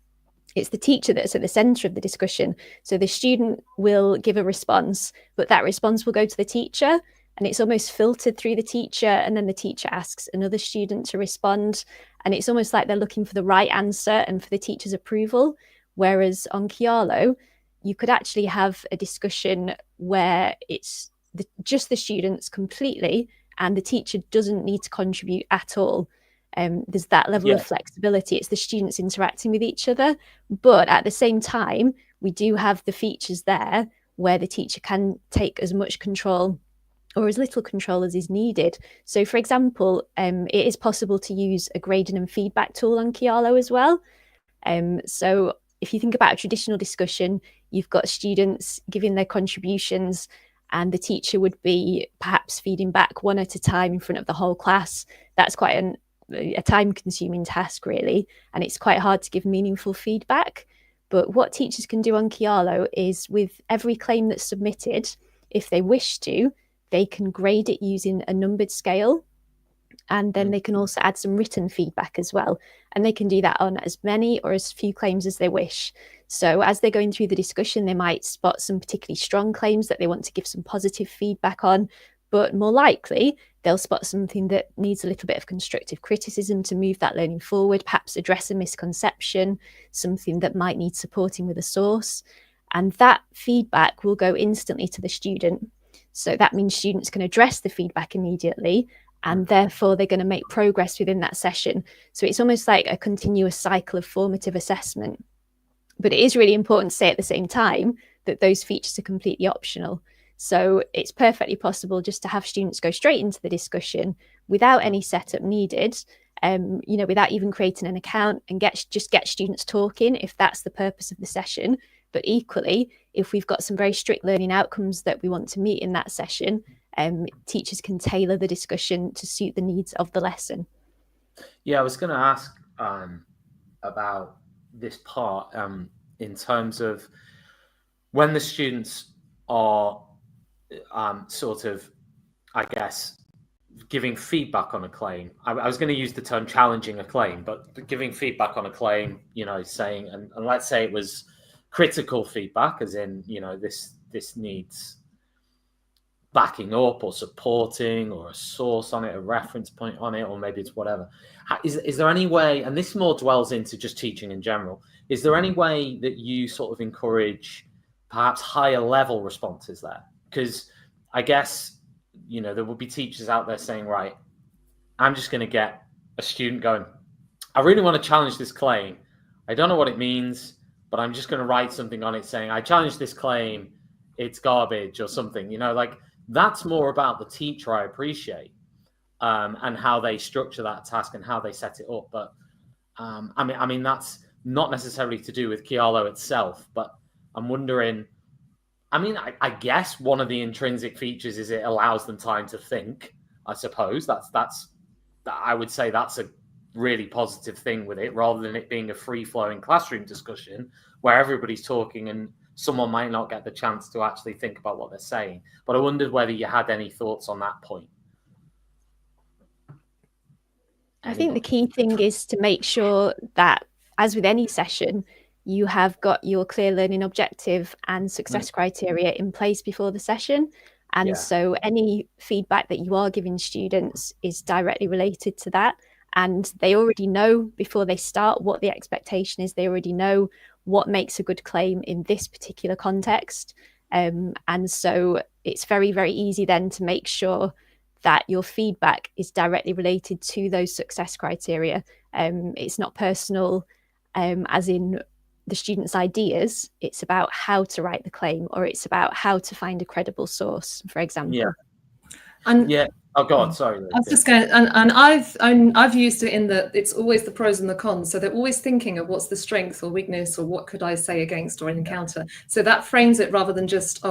it's the teacher that's at the center of the discussion. So the student will give a response, but that response will go to the teacher, and it's almost filtered through the teacher, and then the teacher asks another student to respond, and it's almost like they're looking for the right answer and for the teacher's approval. Whereas on Kialo, you could actually have a discussion where it's just the students completely, and the teacher doesn't need to contribute at all. There's that level of flexibility. It's the students interacting with each other, but at the same time, we do have the features there where the teacher can take as much control or as little control as is needed. So, for example, it is possible to use a grading and feedback tool on Kialo as well. So if you think about a traditional discussion, you've got students giving their contributions, and the teacher would be perhaps feeding back one at a time in front of the whole class. That's quite a time-consuming task, really, and it's quite hard to give meaningful feedback. But what teachers can do on Kialo is, with every claim that's submitted, if they wish to, they can grade it using a numbered scale. And then they can also add some written feedback as well. And they can do that on as many or as few claims as they wish. So as they're going through the discussion, they might spot some particularly strong claims that they want to give some positive feedback on. But more likely, they'll spot something that needs a little bit of constructive criticism to move that learning forward, perhaps address a misconception, something that might need supporting with a source. And that feedback will go instantly to the student. So that means students can address the feedback immediately, and therefore they're going to make progress within that session. So it's almost like a continuous cycle of formative assessment. But it is really important to say at the same time that those features are completely optional. So it's perfectly possible just to have students go straight into the discussion without any setup needed, without even creating an account, and get students talking if that's the purpose of the session. But equally, if we've got some very strict learning outcomes that we want to meet in that session, teachers can tailor the discussion to suit the needs of the lesson. Yeah, I was going to ask about this part in terms of when the students are sort of, I guess, giving feedback on a claim. I was going to use the term challenging a claim, but giving feedback on a claim, saying, and let's say it was critical feedback, as in, this needs backing up or supporting or a source on it, a reference point on it, or maybe it's whatever. Is there any way, and this more dwells into just teaching in general, is there any way that you sort of encourage perhaps higher level responses there? Because I guess, there will be teachers out there saying, right, I'm just going to get a student going, I really want to challenge this claim. I don't know what it means, but I'm just going to write something on it saying, I challenge this claim, it's garbage or something, that's more about the teacher, I appreciate, and how they structure that task and how they set it up. But I mean, that's not necessarily to do with Kialo itself, but I'm wondering, I guess one of the intrinsic features is it allows them time to think. I suppose I would say that's a really positive thing with it, rather than it being a free-flowing classroom discussion where everybody's talking and someone might not get the chance to actually think about what they're saying. But I wondered whether you had any thoughts on that point. I think the key thing is to make sure that as with any session, you have got your clear learning objective and success criteria in place before the session. And so any feedback that you are giving students is directly related to that. And they already know before they start what the expectation is. They already know what makes a good claim in this particular context. And so it's very, very easy then to make sure that your feedback is directly related to those success criteria. It's not personal, as in the students' ideas. It's about how to write the claim, or it's about how to find a credible source, for example. And oh, go on. Sorry. I was just going, and I've used it in that it's always the pros and the cons. So they're always thinking of what's the strength or weakness, or what could I say against or encounter. So that frames it rather than just,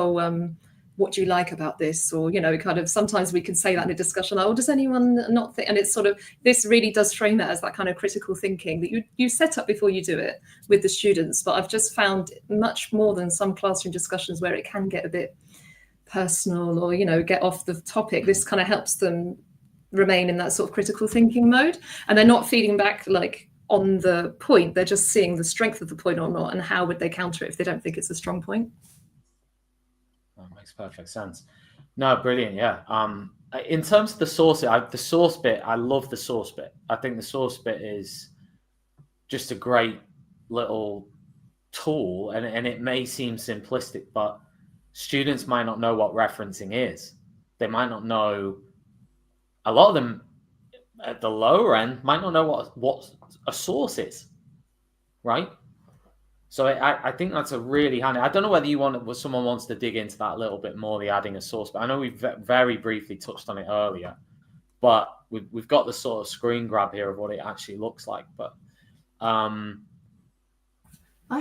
what do you like about this? Or, kind of, sometimes we can say that in a discussion, does anyone not think? And it's sort of, this really does frame it as that kind of critical thinking that you set up before you do it with the students. But I've just found much more than some classroom discussions where it can get a bit personal or, get off the topic. This kind of helps them remain in that sort of critical thinking mode. And they're not feeding back like on the point. They're just seeing the strength of the point or not, and how would they counter it if they don't think it's a strong point. That makes perfect sense. No, brilliant. Yeah. In terms of the source, the source bit, I love the source bit. I think the source bit is just a great little tool, and it may seem simplistic, but students might not know what referencing is. They might not know. A lot of them at the lower end might not know what a source is, right? So I think that's a really handy. I don't know whether someone wants to dig into that a little bit more, the adding a source, but I know we've very briefly touched on it earlier, but we've got the sort of screen grab here of what it actually looks like. But I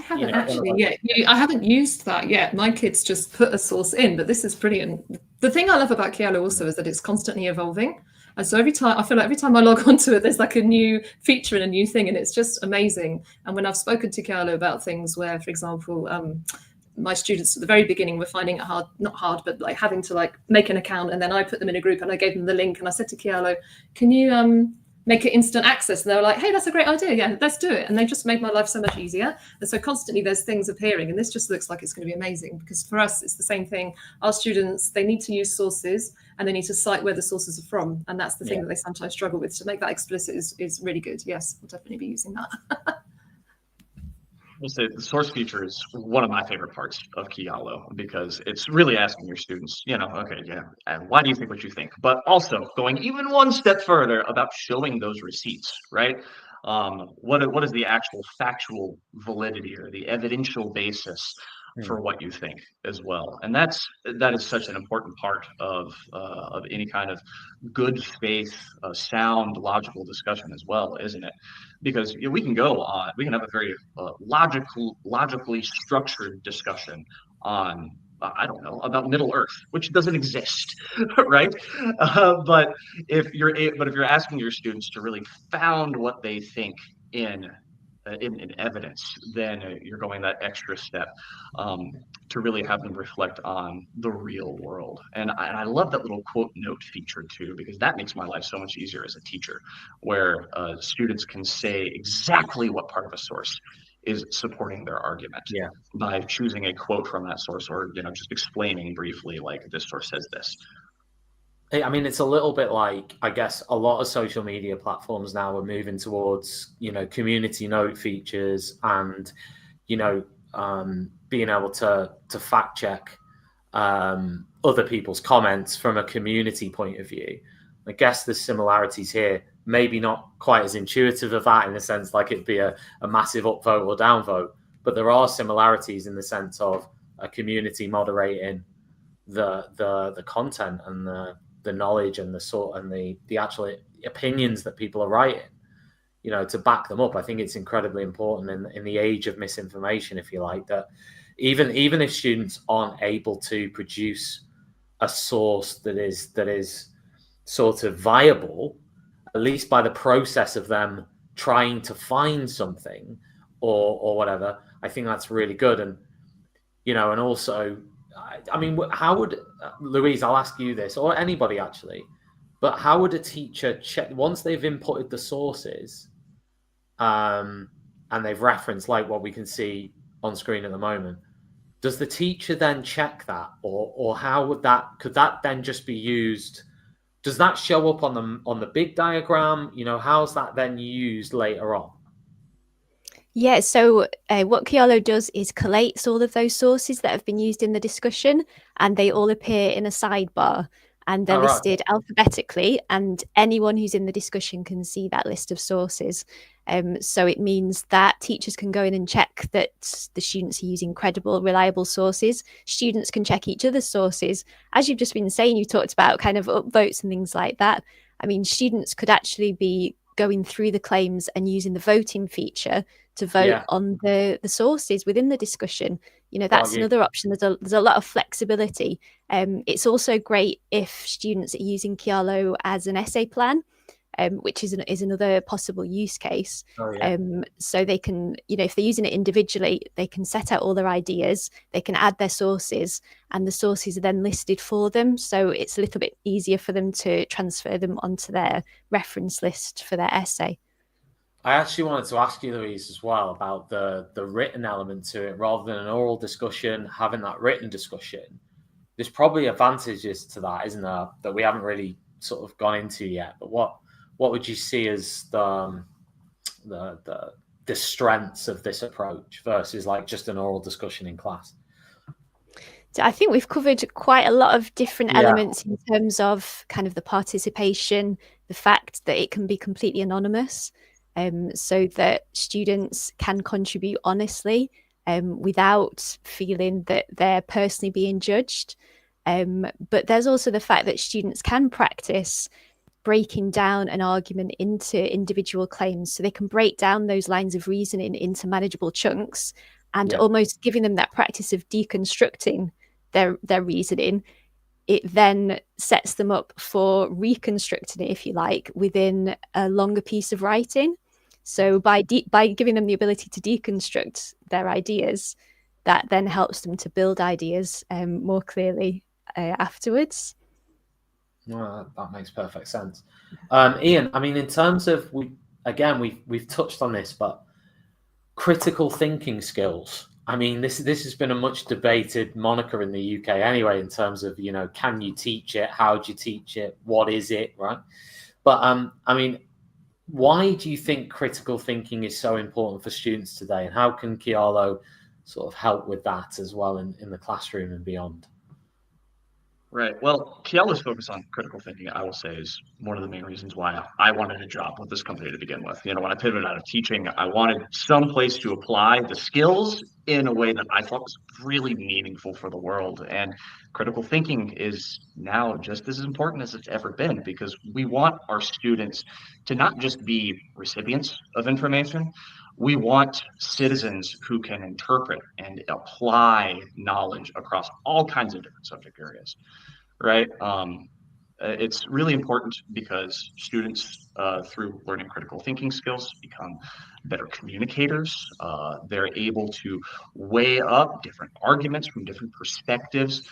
haven't actually yet. I haven't used that yet. My kids just put a source in, but this is brilliant. The thing I love about Kialo also is that it's constantly evolving. And so every time I log onto it, there's like a new feature and a new thing, and it's just amazing. And when I've spoken to Kialo about things where, for example, my students at the very beginning were finding it not hard, but like having to like make an account, and then I put them in a group and I gave them the link and I said to Kialo, can you make it instant access? And they were like, hey, that's a great idea. Yeah, let's do it. And they just made my life so much easier. And so constantly there's things appearing, and this just looks like it's going to be amazing, because for us, it's the same thing. Our students, they need to use sources and they need to cite where the sources are from. And that's the thing that they sometimes struggle with. To make that explicit is really good. Yes, we'll definitely be using that. We'll say the source feature is one of my favorite parts of Kialo, because it's really asking your students, and why do you think what you think? But also going even one step further about showing those receipts, right? What is the actual factual validity or the evidential basis for what you think as well? And that is such an important part of any kind of good faith, sound, logical discussion as well, isn't it? Because we can have a very logically structured discussion on I don't know, about Middle Earth, which doesn't exist, right? But if you're asking your students to really found what they think in evidence, then you're going that extra step to really have them reflect on the real world. And I love that little quote note feature too, because that makes my life so much easier as a teacher, where students can say exactly what part of a source is supporting their argument by choosing a quote from that source, or just explaining briefly, like, this source says this. I mean, it's a little bit like, I guess, a lot of social media platforms now are moving towards, community note features and, being able to fact check other people's comments from a community point of view. I guess there's similarities here. Maybe not quite as intuitive of that in the sense like it'd be a massive upvote or downvote, but there are similarities in the sense of a community moderating the content and the knowledge and the actual opinions that people are writing, to back them up. I think it's incredibly important in the age of misinformation, if you like, that even if students aren't able to produce a source that is sort of viable, at least by the process of them trying to find something or whatever, I think that's really good. And, and also, I mean, how would, Louise, I'll ask you this, or anybody actually, but how would a teacher check, once they've inputted the sources, and and they've referenced like what we can see on screen at the moment, does the teacher then check that, or how could that then just be used? Does that show up on the big diagram? How's that then used later on? Yeah, so what Kialo does is collates all of those sources that have been used in the discussion, and they all appear in a sidebar, and they're listed alphabetically, and anyone who's in the discussion can see that list of sources. So it means that teachers can go in and check that the students are using credible, reliable sources. Students can check each other's sources. As you've just been saying, you talked about kind of upvotes and things like that. I mean, students could actually be going through the claims and using the voting feature to vote on the sources within the discussion. That's another option. There's a lot of flexibility. It's also great if students are using Kialo as an essay plan, which is another possible use case. So they can, if they're using it individually, they can set out all their ideas, they can add their sources, and the sources are then listed for them. So it's a little bit easier for them to transfer them onto their reference list for their essay. I actually wanted to ask you, Louise, as well about the written element to it. Rather than an oral discussion, having that written discussion, there's probably advantages to that, isn't there, that we haven't really sort of gone into yet. But what would you see as the strengths of this approach versus like just an oral discussion in class? So I think we've covered quite a lot of different elements in terms of kind of the participation, the fact that it can be completely anonymous, so that students can contribute honestly without feeling that they're personally being judged. But there's also the fact that students can practice breaking down an argument into individual claims, so they can break down those lines of reasoning into manageable chunks, and almost giving them that practice of deconstructing their reasoning. It then sets them up for reconstructing it, if you like, within a longer piece of writing. So by giving them the ability to deconstruct their ideas, that then helps them to build ideas more clearly afterwards. Well, that makes perfect sense. Ian, I mean, in terms of, we've touched on this, but critical thinking skills. I mean, this has been a much debated moniker in the UK anyway, in terms of, can you teach it? How do you teach it? What is it, right? But I mean, why do you think critical thinking is so important for students today? And how can Kialo sort of help with that as well in the classroom and beyond? Right. Well, Kialo's focus on critical thinking, I will say, is one of the main reasons why I wanted a job with this company to begin with. When I pivoted out of teaching, I wanted some place to apply the skills in a way that I thought was really meaningful for the world. And critical thinking is now just as important as it's ever been, because we want our students to not just be recipients of information. We want citizens who can interpret and apply knowledge across all kinds of different subject areas, right? It's really important because students, through learning critical thinking skills, become better communicators. They're able to weigh up different arguments from different perspectives.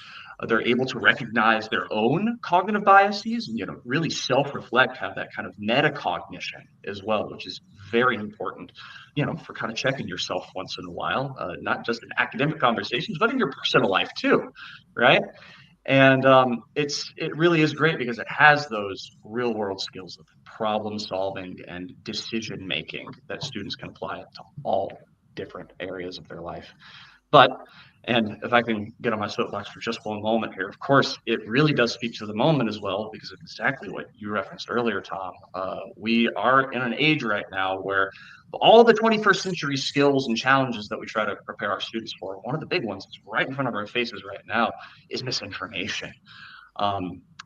They're able to recognize their own cognitive biases and, really self-reflect, have that kind of metacognition as well, which is very important, for kind of checking yourself once in a while, not just in academic conversations, but in your personal life too, right? And it really is great because it has those real world skills of problem solving and decision making that students can apply to all different areas of their life. And if I can get on my soapbox for just one moment here, of course, it really does speak to the moment as well, because of exactly what you referenced earlier, Tom. We are in an age right now where all the 21st century skills and challenges that we try to prepare our students for, one of the big ones that's right in front of our faces right now is misinformation.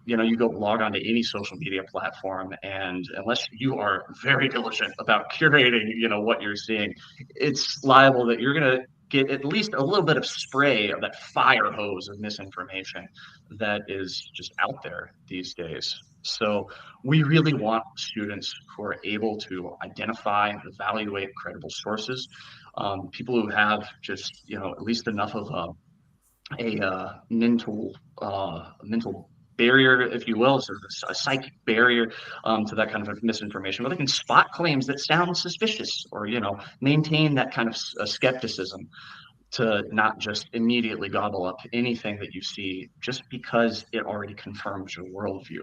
You go log on to any social media platform, and unless you are very diligent about curating, what you're seeing, it's liable that you're going to get at least a little bit of spray of that fire hose of misinformation that is just out there these days. So we really want students who are able to identify and evaluate credible sources, people who have just, at least enough of a mental barrier, if you will, sort of a psychic barrier to that kind of misinformation, where they can spot claims that sound suspicious, or maintain that kind of skepticism, to not just immediately gobble up anything that you see just because it already confirms your worldview.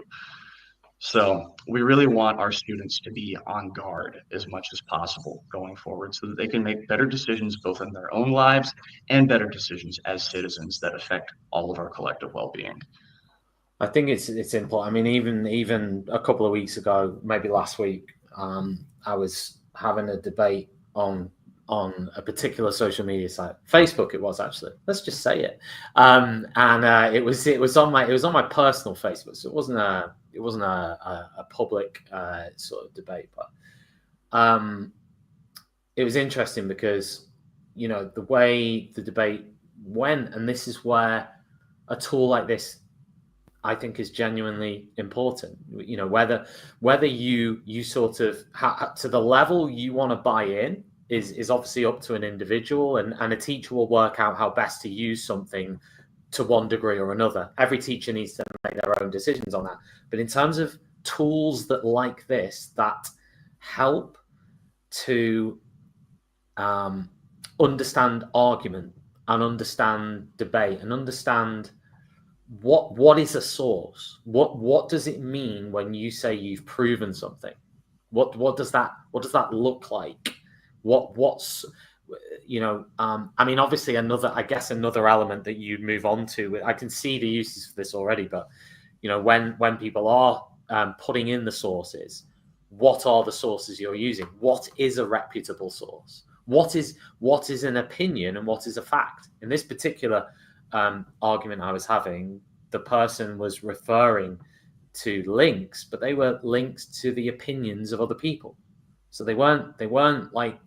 So we really want our students to be on guard as much as possible going forward, so that they can make better decisions both in their own lives and better decisions as citizens that affect all of our collective well-being. I think it's important. I mean, even a couple of weeks ago, maybe last week, I was having a debate on a particular social media site, Facebook. It was actually. Let's just say it. And it was on my personal Facebook, so it wasn't a public sort of debate. But it was interesting because the way the debate went, and this is where a tool like this, I think, is genuinely important. Whether you sort of to the level you want to buy in is obviously up to an individual, and a teacher will work out how best to use something to one degree or another. Every teacher needs to make their own decisions on that. But in terms of tools like this that help to understand argument and understand debate and understand what is a source, what does it mean when you say you've proven something, what does that look like, what's I mean, obviously another element that you'd move on to, I can see the uses for this already, but when people are putting in the sources, what are the sources you're using? What is a reputable source? What is an opinion and what is a fact? In this particular argument I was having, the person was referring to links, but they were links to the opinions of other people. So they weren't like,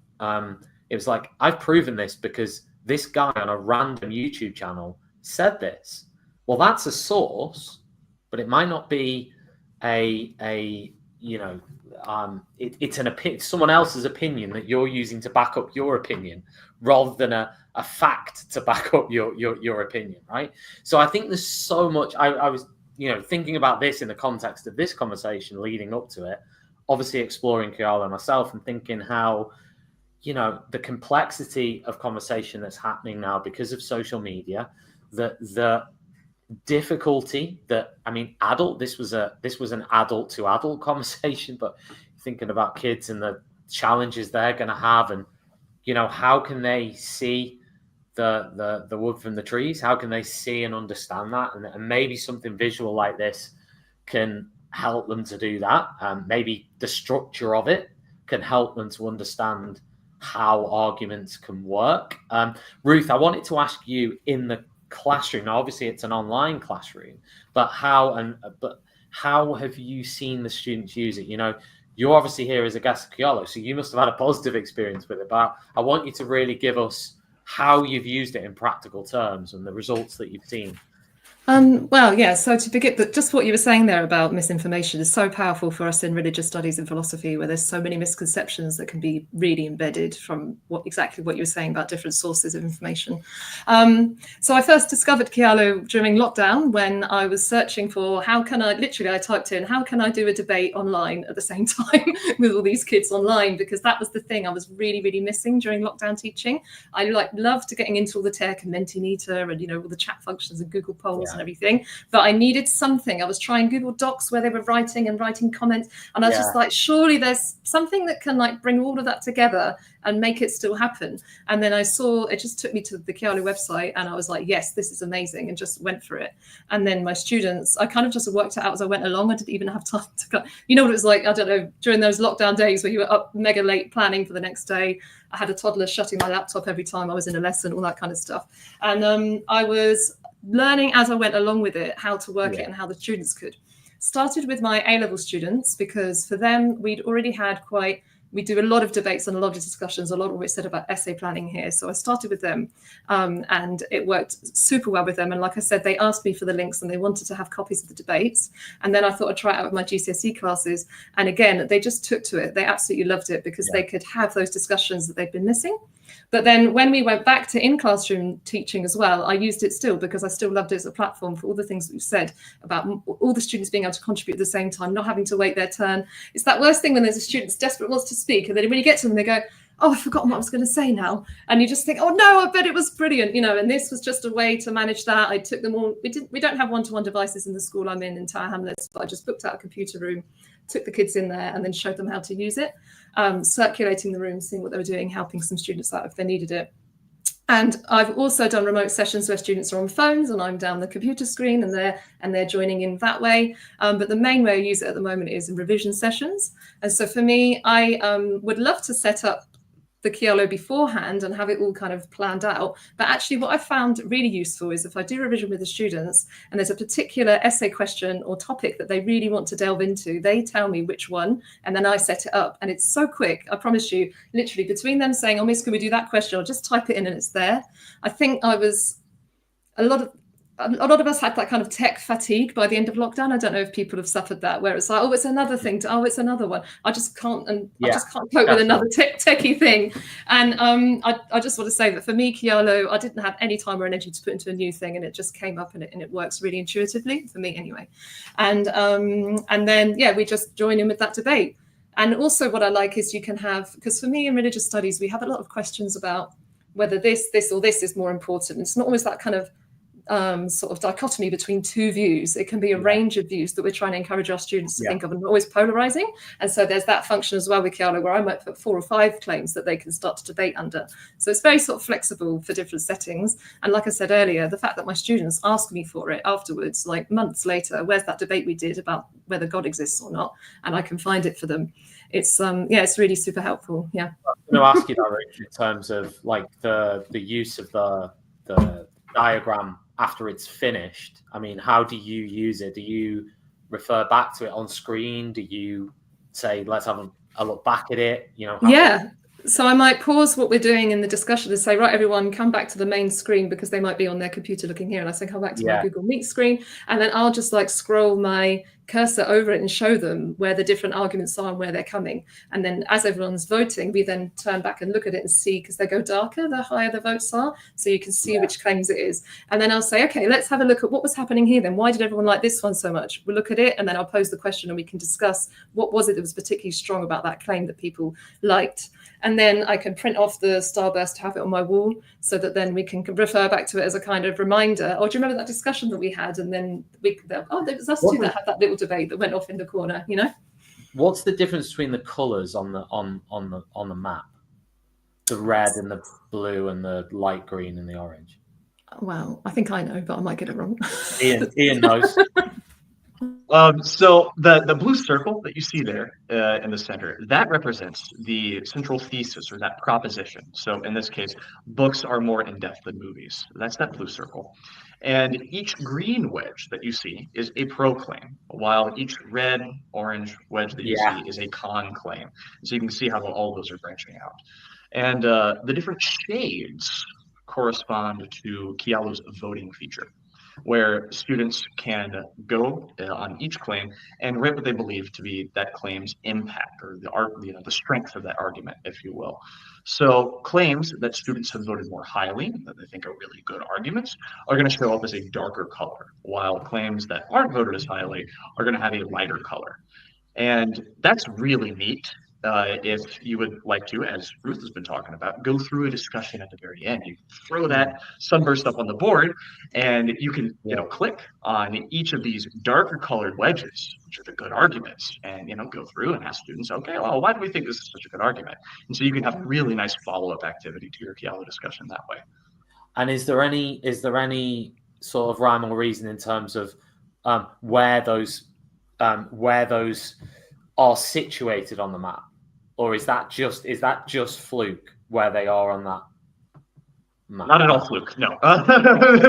it was like, I've proven this because this guy on a random YouTube channel said this. Well, that's a source, but it might not be it's an opinion, someone else's opinion that you're using to back up your opinion, rather than a fact to back up your opinion, right? So I think there's so much. I was thinking about this in the context of this conversation leading up to it, obviously exploring Kialo myself, and thinking how the complexity of conversation that's happening now because of social media, the difficulty that, I mean, this was an adult to adult conversation, but thinking about kids and the challenges they're going to have, and how can they see the wood from the trees? How can they see and understand that? And maybe something visual like this can help them to do that. Maybe the structure of it can help them to understand how arguments can work. Ruth, I wanted to ask you, in the classroom, now obviously it's an online classroom, but how have you seen the students use it? You're obviously here as a guest of Kialo, so you must have had a positive experience with it, but I want you to really give us how you've used it in practical terms and the results that you've seen. Well, yeah, so to begin, just what you were saying there about misinformation is so powerful for us in religious studies and philosophy, where there's so many misconceptions that can be really embedded from exactly what you were saying about different sources of information. So I first discovered Kialo during lockdown, when I was searching for I typed in, how can I do a debate online at the same time with all these kids online? Because that was the thing I was really, really missing during lockdown teaching. I loved getting into all the tech and Mentimeter and, all the chat functions and Google Polls and everything, but I needed something. I was trying Google Docs where they were writing comments, and I was just like, surely there's something that can bring all of that together and make it still happen. And then I saw, it just took me to the Kialo website, and I was like, yes, this is amazing, and just went for it. And then my students, I kind of just worked it out as I went along. I didn't even have time to go. You know what it was like, I don't know, during those lockdown days where you were up mega late planning for the next day. I had a toddler shutting my laptop every time I was in a lesson, all that kind of stuff. And I was learning as I went along with it how to work it and how the students could. Started with my A-level students, because for them we do a lot of debates and a lot of discussions, a lot of what we said about essay planning here. So I started with them, and it worked super well with them. And like I said, they asked me for the links and they wanted to have copies of the debates. And then I thought I'd try it out with my GCSE classes. And again, they just took to it. They absolutely loved it, because they could have those discussions that they'd been missing. But then when we went back to in-classroom teaching as well, I used it still because I still loved it as a platform for all the things that we've said about all the students being able to contribute at the same time, not having to wait their turn. It's that worst thing when there's a student that's desperate, wants to speak, and then when you get to them, they go, oh, I've forgotten what I was going to say now. And you just think, oh no, I bet it was brilliant, and this was just a way to manage that. I took them all, we don't have one-to-one devices in the school I'm in Tower Hamlets, but I just booked out a computer room, took the kids in there and then showed them how to use it, circulating the room, seeing what they were doing, helping some students out if they needed it. And I've also done remote sessions where students are on phones and I'm down the computer screen and they're joining in that way. But the main way I use it at the moment is in revision sessions. And so for me, I would love to set up the Kialo beforehand and have it all kind of planned out. But actually what I found really useful is if I do revision with the students and there's a particular essay question or topic that they really want to delve into, they tell me which one and then I set it up. And it's so quick, I promise you, literally between them saying, oh, miss, can we do that question? I'll just type it in and it's there. I think a lot of us had that kind of tech fatigue by the end of lockdown. I don't know if people have suffered that, where it's like, oh, it's another thing. It's another one. I just can't cope with another techie thing. And I just want to say that for me, Kialo, I didn't have any time or energy to put into a new thing, and it just came up and it works really intuitively for me anyway. And then we just join in with that debate. And also what I like is you can have, because for me in religious studies, we have a lot of questions about whether this or this is more important. It's not always that kind of sort of dichotomy between two views. It can be a range of views that we're trying to encourage our students to think of and not always polarizing. And so there's that function as well with Kialo where I might put 4 or 5 claims that they can start to debate under. So it's very sort of flexible for different settings. And like I said earlier, the fact that my students ask me for it afterwards, like months later, where's that debate we did about whether God exists or not? And I can find it for them. It's it's really super helpful. Yeah. I'm going to ask you that, Rich, in terms of like the use of the diagram after it's finished. I mean, how do you use it? Do you refer back to it on screen? Do you say, let's have a look back at it? So I might pause what we're doing in the discussion and say, right, everyone, come back to the main screen because they might be on their computer looking here. And I say, come back to my Google Meet screen. And then I'll just like scroll my cursor over it and show them where the different arguments are and where they're coming. And then as everyone's voting, we then turn back and look at it and see, because they go darker, the higher the votes are. So you can see which claims it is. And then I'll say, okay, let's have a look at what was happening here then. Why did everyone like this one so much? We'll look at it and then I'll pose the question and we can discuss what was it that was particularly strong about that claim that people liked. And then I can print off the starburst to have it on my wall so that then we can refer back to it as a kind of reminder. Oh, do you remember that discussion that we had? And then there was us two that had that little debate that went off in the corner, What's the difference between the colours on the map? The red and the blue and the light green and the orange. Well, I think I know, but I might get it wrong. Ian knows. So the blue circle that you see there in the center, that represents the central thesis or that proposition. So in this case, books are more in-depth than movies. That's that blue circle. And each green wedge that you see is a pro claim, while each red, orange wedge that you see is a con claim. So you can see how all those are branching out. And the different shades correspond to Kialo's voting feature, where students can go on each claim and rate what they believe to be that claim's impact or the strength of that argument, if you will. So claims that students have voted more highly, that they think are really good arguments, are going to show up as a darker color, while claims that aren't voted as highly are going to have a lighter color. And that's really neat. If you would like to, as Ruth has been talking about, go through a discussion at the very end. You throw that sunburst up on the board, and you can, click on each of these darker colored wedges, which are the good arguments, and go through and ask students, okay, well, why do we think this is such a good argument? And so you can have a really nice follow-up activity to your Kialo discussion that way. And is there any sort of rhyme or reason in terms of where those are situated on the map? Or is that just fluke where they are on that map? Not at all fluke, no.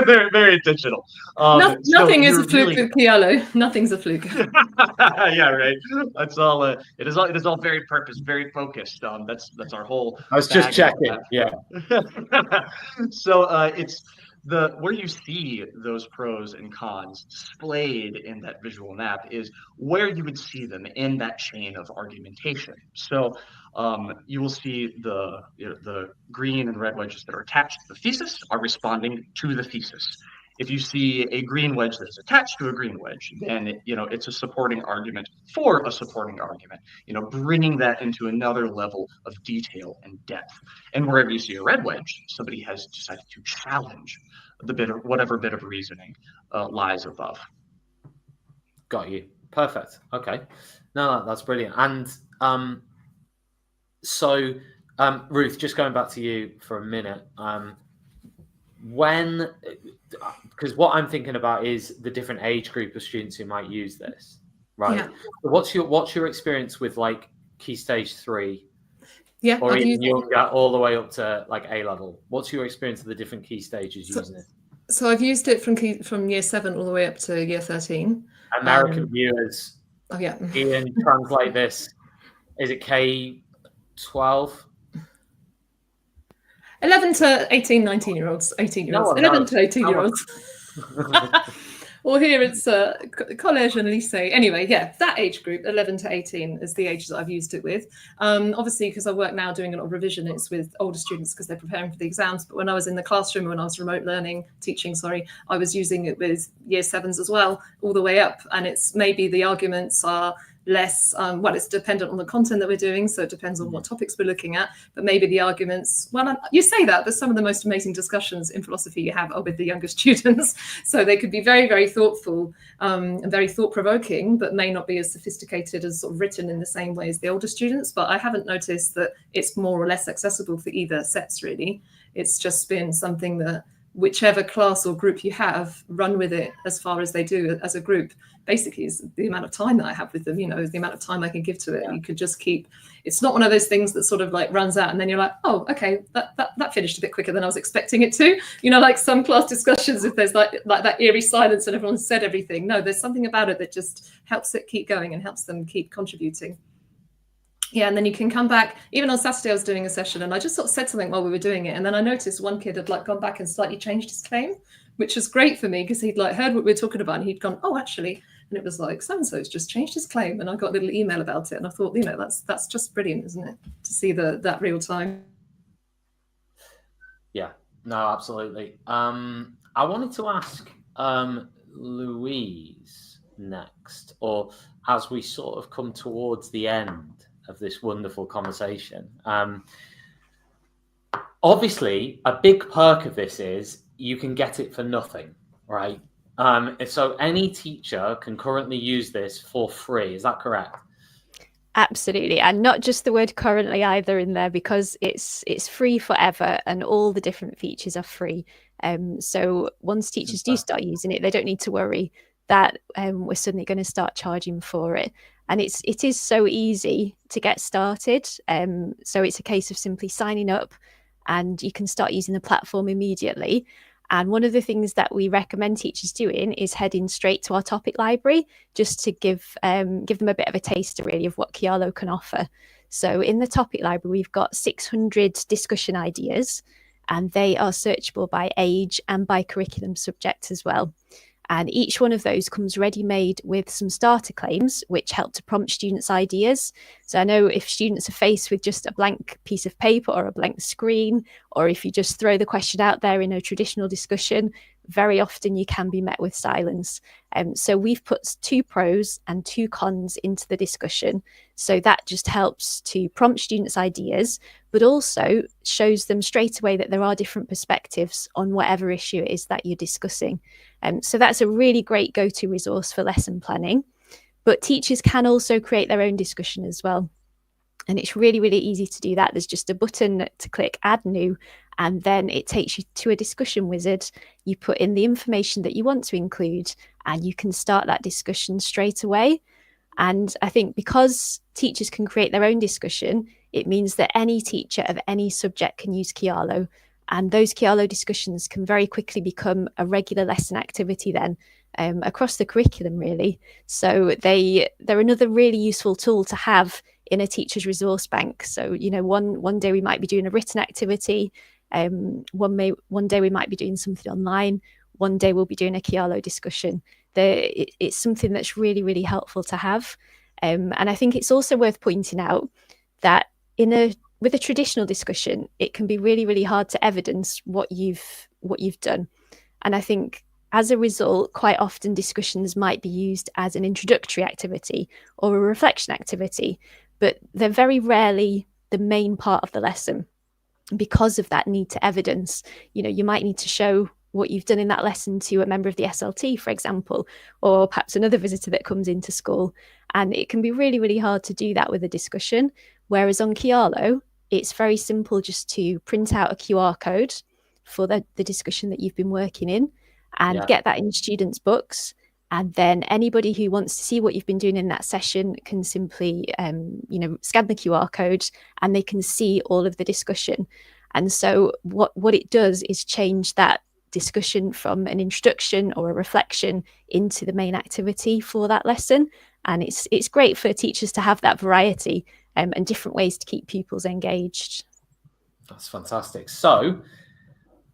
Very, very intentional. Nothing is a fluke with Kialo. Nothing's a fluke. Yeah, right. That's all. It is all very purpose, very focused. That's our whole. I was just checking. Yeah. So it's where you see those pros and cons displayed in that visual map is where you would see them in that chain of argumentation. So you will see the green and red wedges that are attached to the thesis are responding to the thesis. If you see a green wedge that's attached to a green wedge, then it's a supporting argument for a supporting argument, bringing that into another level of detail and depth. And wherever you see a red wedge, somebody has decided to challenge whatever bit of reasoning lies above. Got you. Perfect. Okay. No, that's brilliant. And Ruth, just going back to you for a minute, because what I'm thinking about is the different age group of students who might use this, right? Yeah. What's your experience with like Key Stage 3? Yeah, or even younger, all the way up to like A level. What's your experience of the different key stages using it? So I've used it from year 7 all the way up to year 13. American viewers. Oh yeah. Ian, translate this. Is it K-12? 11 to 18, 19-year-olds, 18-year-olds, 11 to 18-year-olds. Well, here it's college and lycée. Anyway, yeah, that age group, 11 to 18, is the age that I've used it with. Obviously, because I work now doing a lot of revision, it's with older students because they're preparing for the exams. But when I was in the classroom, when I was remote teaching, I was using it with year 7s as well, all the way up. And it's maybe the arguments are less, it's dependent on the content that we're doing, so it depends on what topics we're looking at, but maybe the arguments, you say that, but some of the most amazing discussions in philosophy you have are with the younger students, so they could be very, very thoughtful and very thought-provoking, but may not be as sophisticated as sort of written in the same way as the older students. But I haven't noticed that it's more or less accessible for either sets, really. It's just been something that whichever class or group you have, run with it as far as they do as a group. Basically, is the amount of time that I have with them, is the amount of time I can give to it. You could just keep, it's not one of those things that sort of like runs out and then you're like, oh, okay, that finished a bit quicker than I was expecting it to. Like some class discussions, if there's like that eerie silence and everyone's said everything. No, there's something about it that just helps it keep going and helps them keep contributing. Yeah, and then you can come back. Even on Saturday, I was doing a session and I just sort of said something while we were doing it. And then I noticed one kid had like gone back and slightly changed his claim, which was great for me because he'd like heard what we were talking about and he'd gone, oh, actually, and it was like, so-and-so's just changed his claim. And I got a little email about it. And I thought, that's just brilliant, isn't it? To see that real time. Yeah, no, absolutely. I wanted to ask Louise next, or as we sort of come towards the end of this wonderful conversation. Obviously, a big perk of this is you can get it for nothing, right? So any teacher can currently use this for free. Is that correct? Absolutely, and not just the word currently either in there, because it's free forever and all the different features are free. So once teachers do start using it, they don't need to worry that we're suddenly going to start charging for it. And it is so easy to get started. So it's a case of simply signing up and you can start using the platform immediately. And one of the things that we recommend teachers doing is heading straight to our topic library, just to give them a bit of a taster really of what Kialo can offer. So in the topic library, we've got 600 discussion ideas, and they are searchable by age and by curriculum subject as well. And each one of those comes ready-made with some starter claims, which help to prompt students' ideas. So I know if students are faced with just a blank piece of paper or a blank screen, or if you just throw the question out there in a traditional discussion, very often you can be met with silence. So we've put 2 pros and 2 cons into the discussion. So that just helps to prompt students' ideas, but also shows them straight away that there are different perspectives on whatever issue it is that you're discussing. So that's a really great go-to resource for lesson planning. But teachers can also create their own discussion as well. And it's really, really easy to do that. There's just a button to click Add New, and then it takes you to a discussion wizard. You put in the information that you want to include, and you can start that discussion straight away. And I think because teachers can create their own discussion, it means that any teacher of any subject can use Kialo. And those Kialo discussions can very quickly become a regular lesson activity then, across the curriculum really. So they're another really useful tool to have in a teacher's resource bank. So, one day we might be doing a written activity, One day we might be doing something online. One day we'll be doing a Kialo discussion. It's something that's really, really helpful to have. And I think it's also worth pointing out that with a traditional discussion, it can be really, really hard to evidence what you've done. And I think as a result, quite often discussions might be used as an introductory activity or a reflection activity, but they're very rarely the main part of the lesson. Because of that need to evidence, you might need to show what you've done in that lesson to a member of the SLT, for example, or perhaps another visitor that comes into school. And it can be really, really hard to do that with a discussion. Whereas on Kialo, it's very simple just to print out a QR code for the discussion that you've been working in and get that in students' books. And then anybody who wants to see what you've been doing in that session can simply, scan the QR code and they can see all of the discussion. And so what it does is change that discussion from an introduction or a reflection into the main activity for that lesson. And it's great for teachers to have that variety and different ways to keep pupils engaged. That's fantastic. So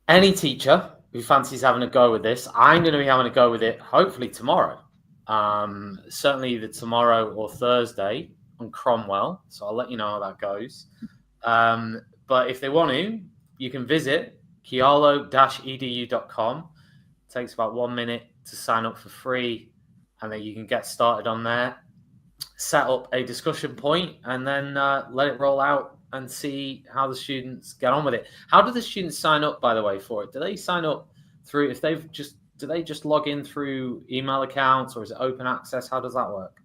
any teacher who fancies having a go with this, I'm going to be having a go with it hopefully tomorrow. Certainly either tomorrow or Thursday on Cromwell. So I'll let you know how that goes. But if they want to, you can visit kialo-edu.com. It takes about 1 minute to sign up for free, and then you can get started on there, set up a discussion point, and then let it roll out and see how the students get on with it. How do the students sign up, by the way, for it? Do they sign up through, do they just log in through email accounts, or is it open access? How does that work?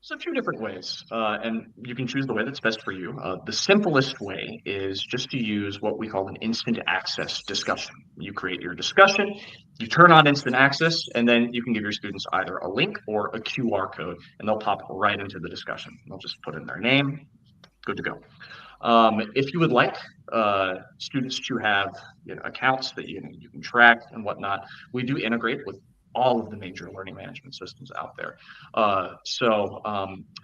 So a few different ways, and you can choose the way that's best for you. The simplest way is just to use what we call an instant access discussion. You create your discussion, you turn on instant access, and then you can give your students either a link or a QR code, and they'll pop right into the discussion. They'll just put in their name, good to go. If you would like students to have accounts that you can track and whatnot, we do integrate with all of the major learning management systems out there. So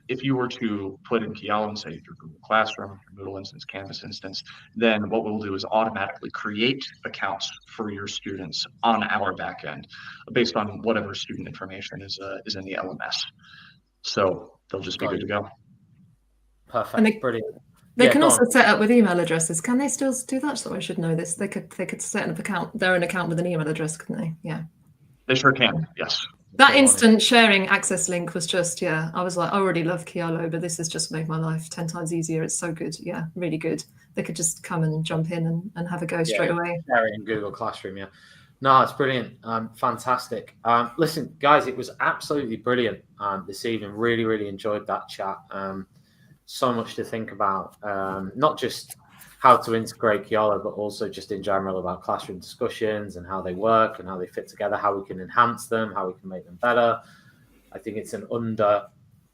if you were to put in Kialo and say your Google Classroom, your Moodle instance, Canvas instance, then what we'll do is automatically create accounts for your students on our back end based on whatever student information is in the LMS. So they'll just be good to go. Perfect. Brilliant. They can also set up with email addresses. Can they still do that? So I should know this. They could set up their own account with an email address, couldn't they? Yeah. They sure can, yes. That instant sharing access link was just, I was like, I already love Kialo, but this has just made my life 10 times easier. It's so good. Yeah, really good. They could just come and jump in and have a go straight away. Share it in Google Classroom, yeah. No, it's brilliant. Fantastic. Listen, guys, it was absolutely brilliant this evening. Really, really enjoyed that chat. So much to think about, not just how to integrate Kialo, but also just in general about classroom discussions and how they work and how they fit together, how we can enhance them, how we can make them better. I think it's an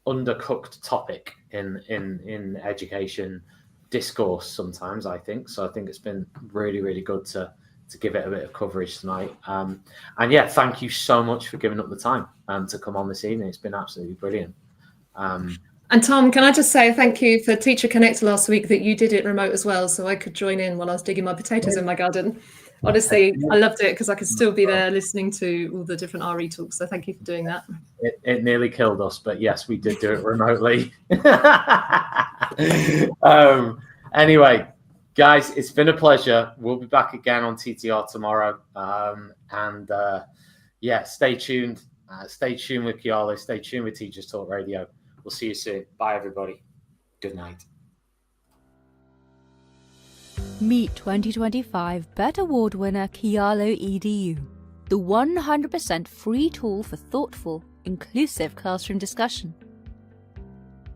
undercooked topic in education discourse sometimes, I think. So I think it's been really, really good to give it a bit of coverage tonight. And yeah, thank you so much for giving up the time to come on this evening. It's been absolutely brilliant. And Tom, can I just say thank you for Teacher Connect last week, that you did it remote as well, so I could join in while I was digging my potatoes in my garden. Honestly, I loved it because I could still be there listening to all the different RE talks. So thank you for doing that. It nearly killed us, but yes, we did do it remotely. Anyway, guys, it's been a pleasure. We'll be back again on TTR tomorrow. Yeah, stay tuned. Stay tuned with Kialo. Stay tuned with Teachers Talk Radio. We'll see you soon. Bye, everybody. Good night. Meet 2025 BET Award winner Kialo Edu, the 100% free tool for thoughtful, inclusive classroom discussion.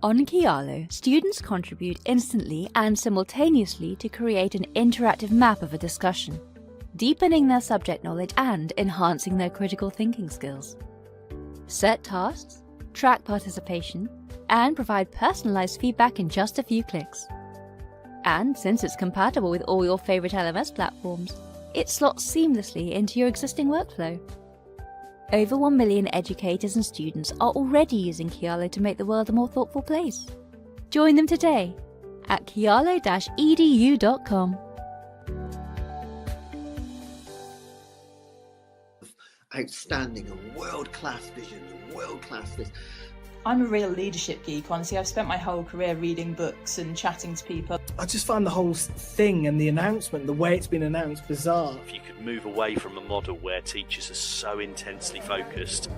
On Kialo, students contribute instantly and simultaneously to create an interactive map of a discussion, deepening their subject knowledge and enhancing their critical thinking skills. Set tasks, track participation, and provide personalized feedback in just a few clicks. And since it's compatible with all your favorite LMS platforms, it slots seamlessly into your existing workflow. Over 1 million educators and students are already using Kialo to make the world a more thoughtful place. Join them today at kialo-edu.com. outstanding and world-class vision and world-class this. I'm a real leadership geek, honestly. I've spent my whole career reading books and chatting to people. I just find the whole thing and the announcement, the way it's been announced, bizarre. If you could move away from a model where teachers are so intensely focused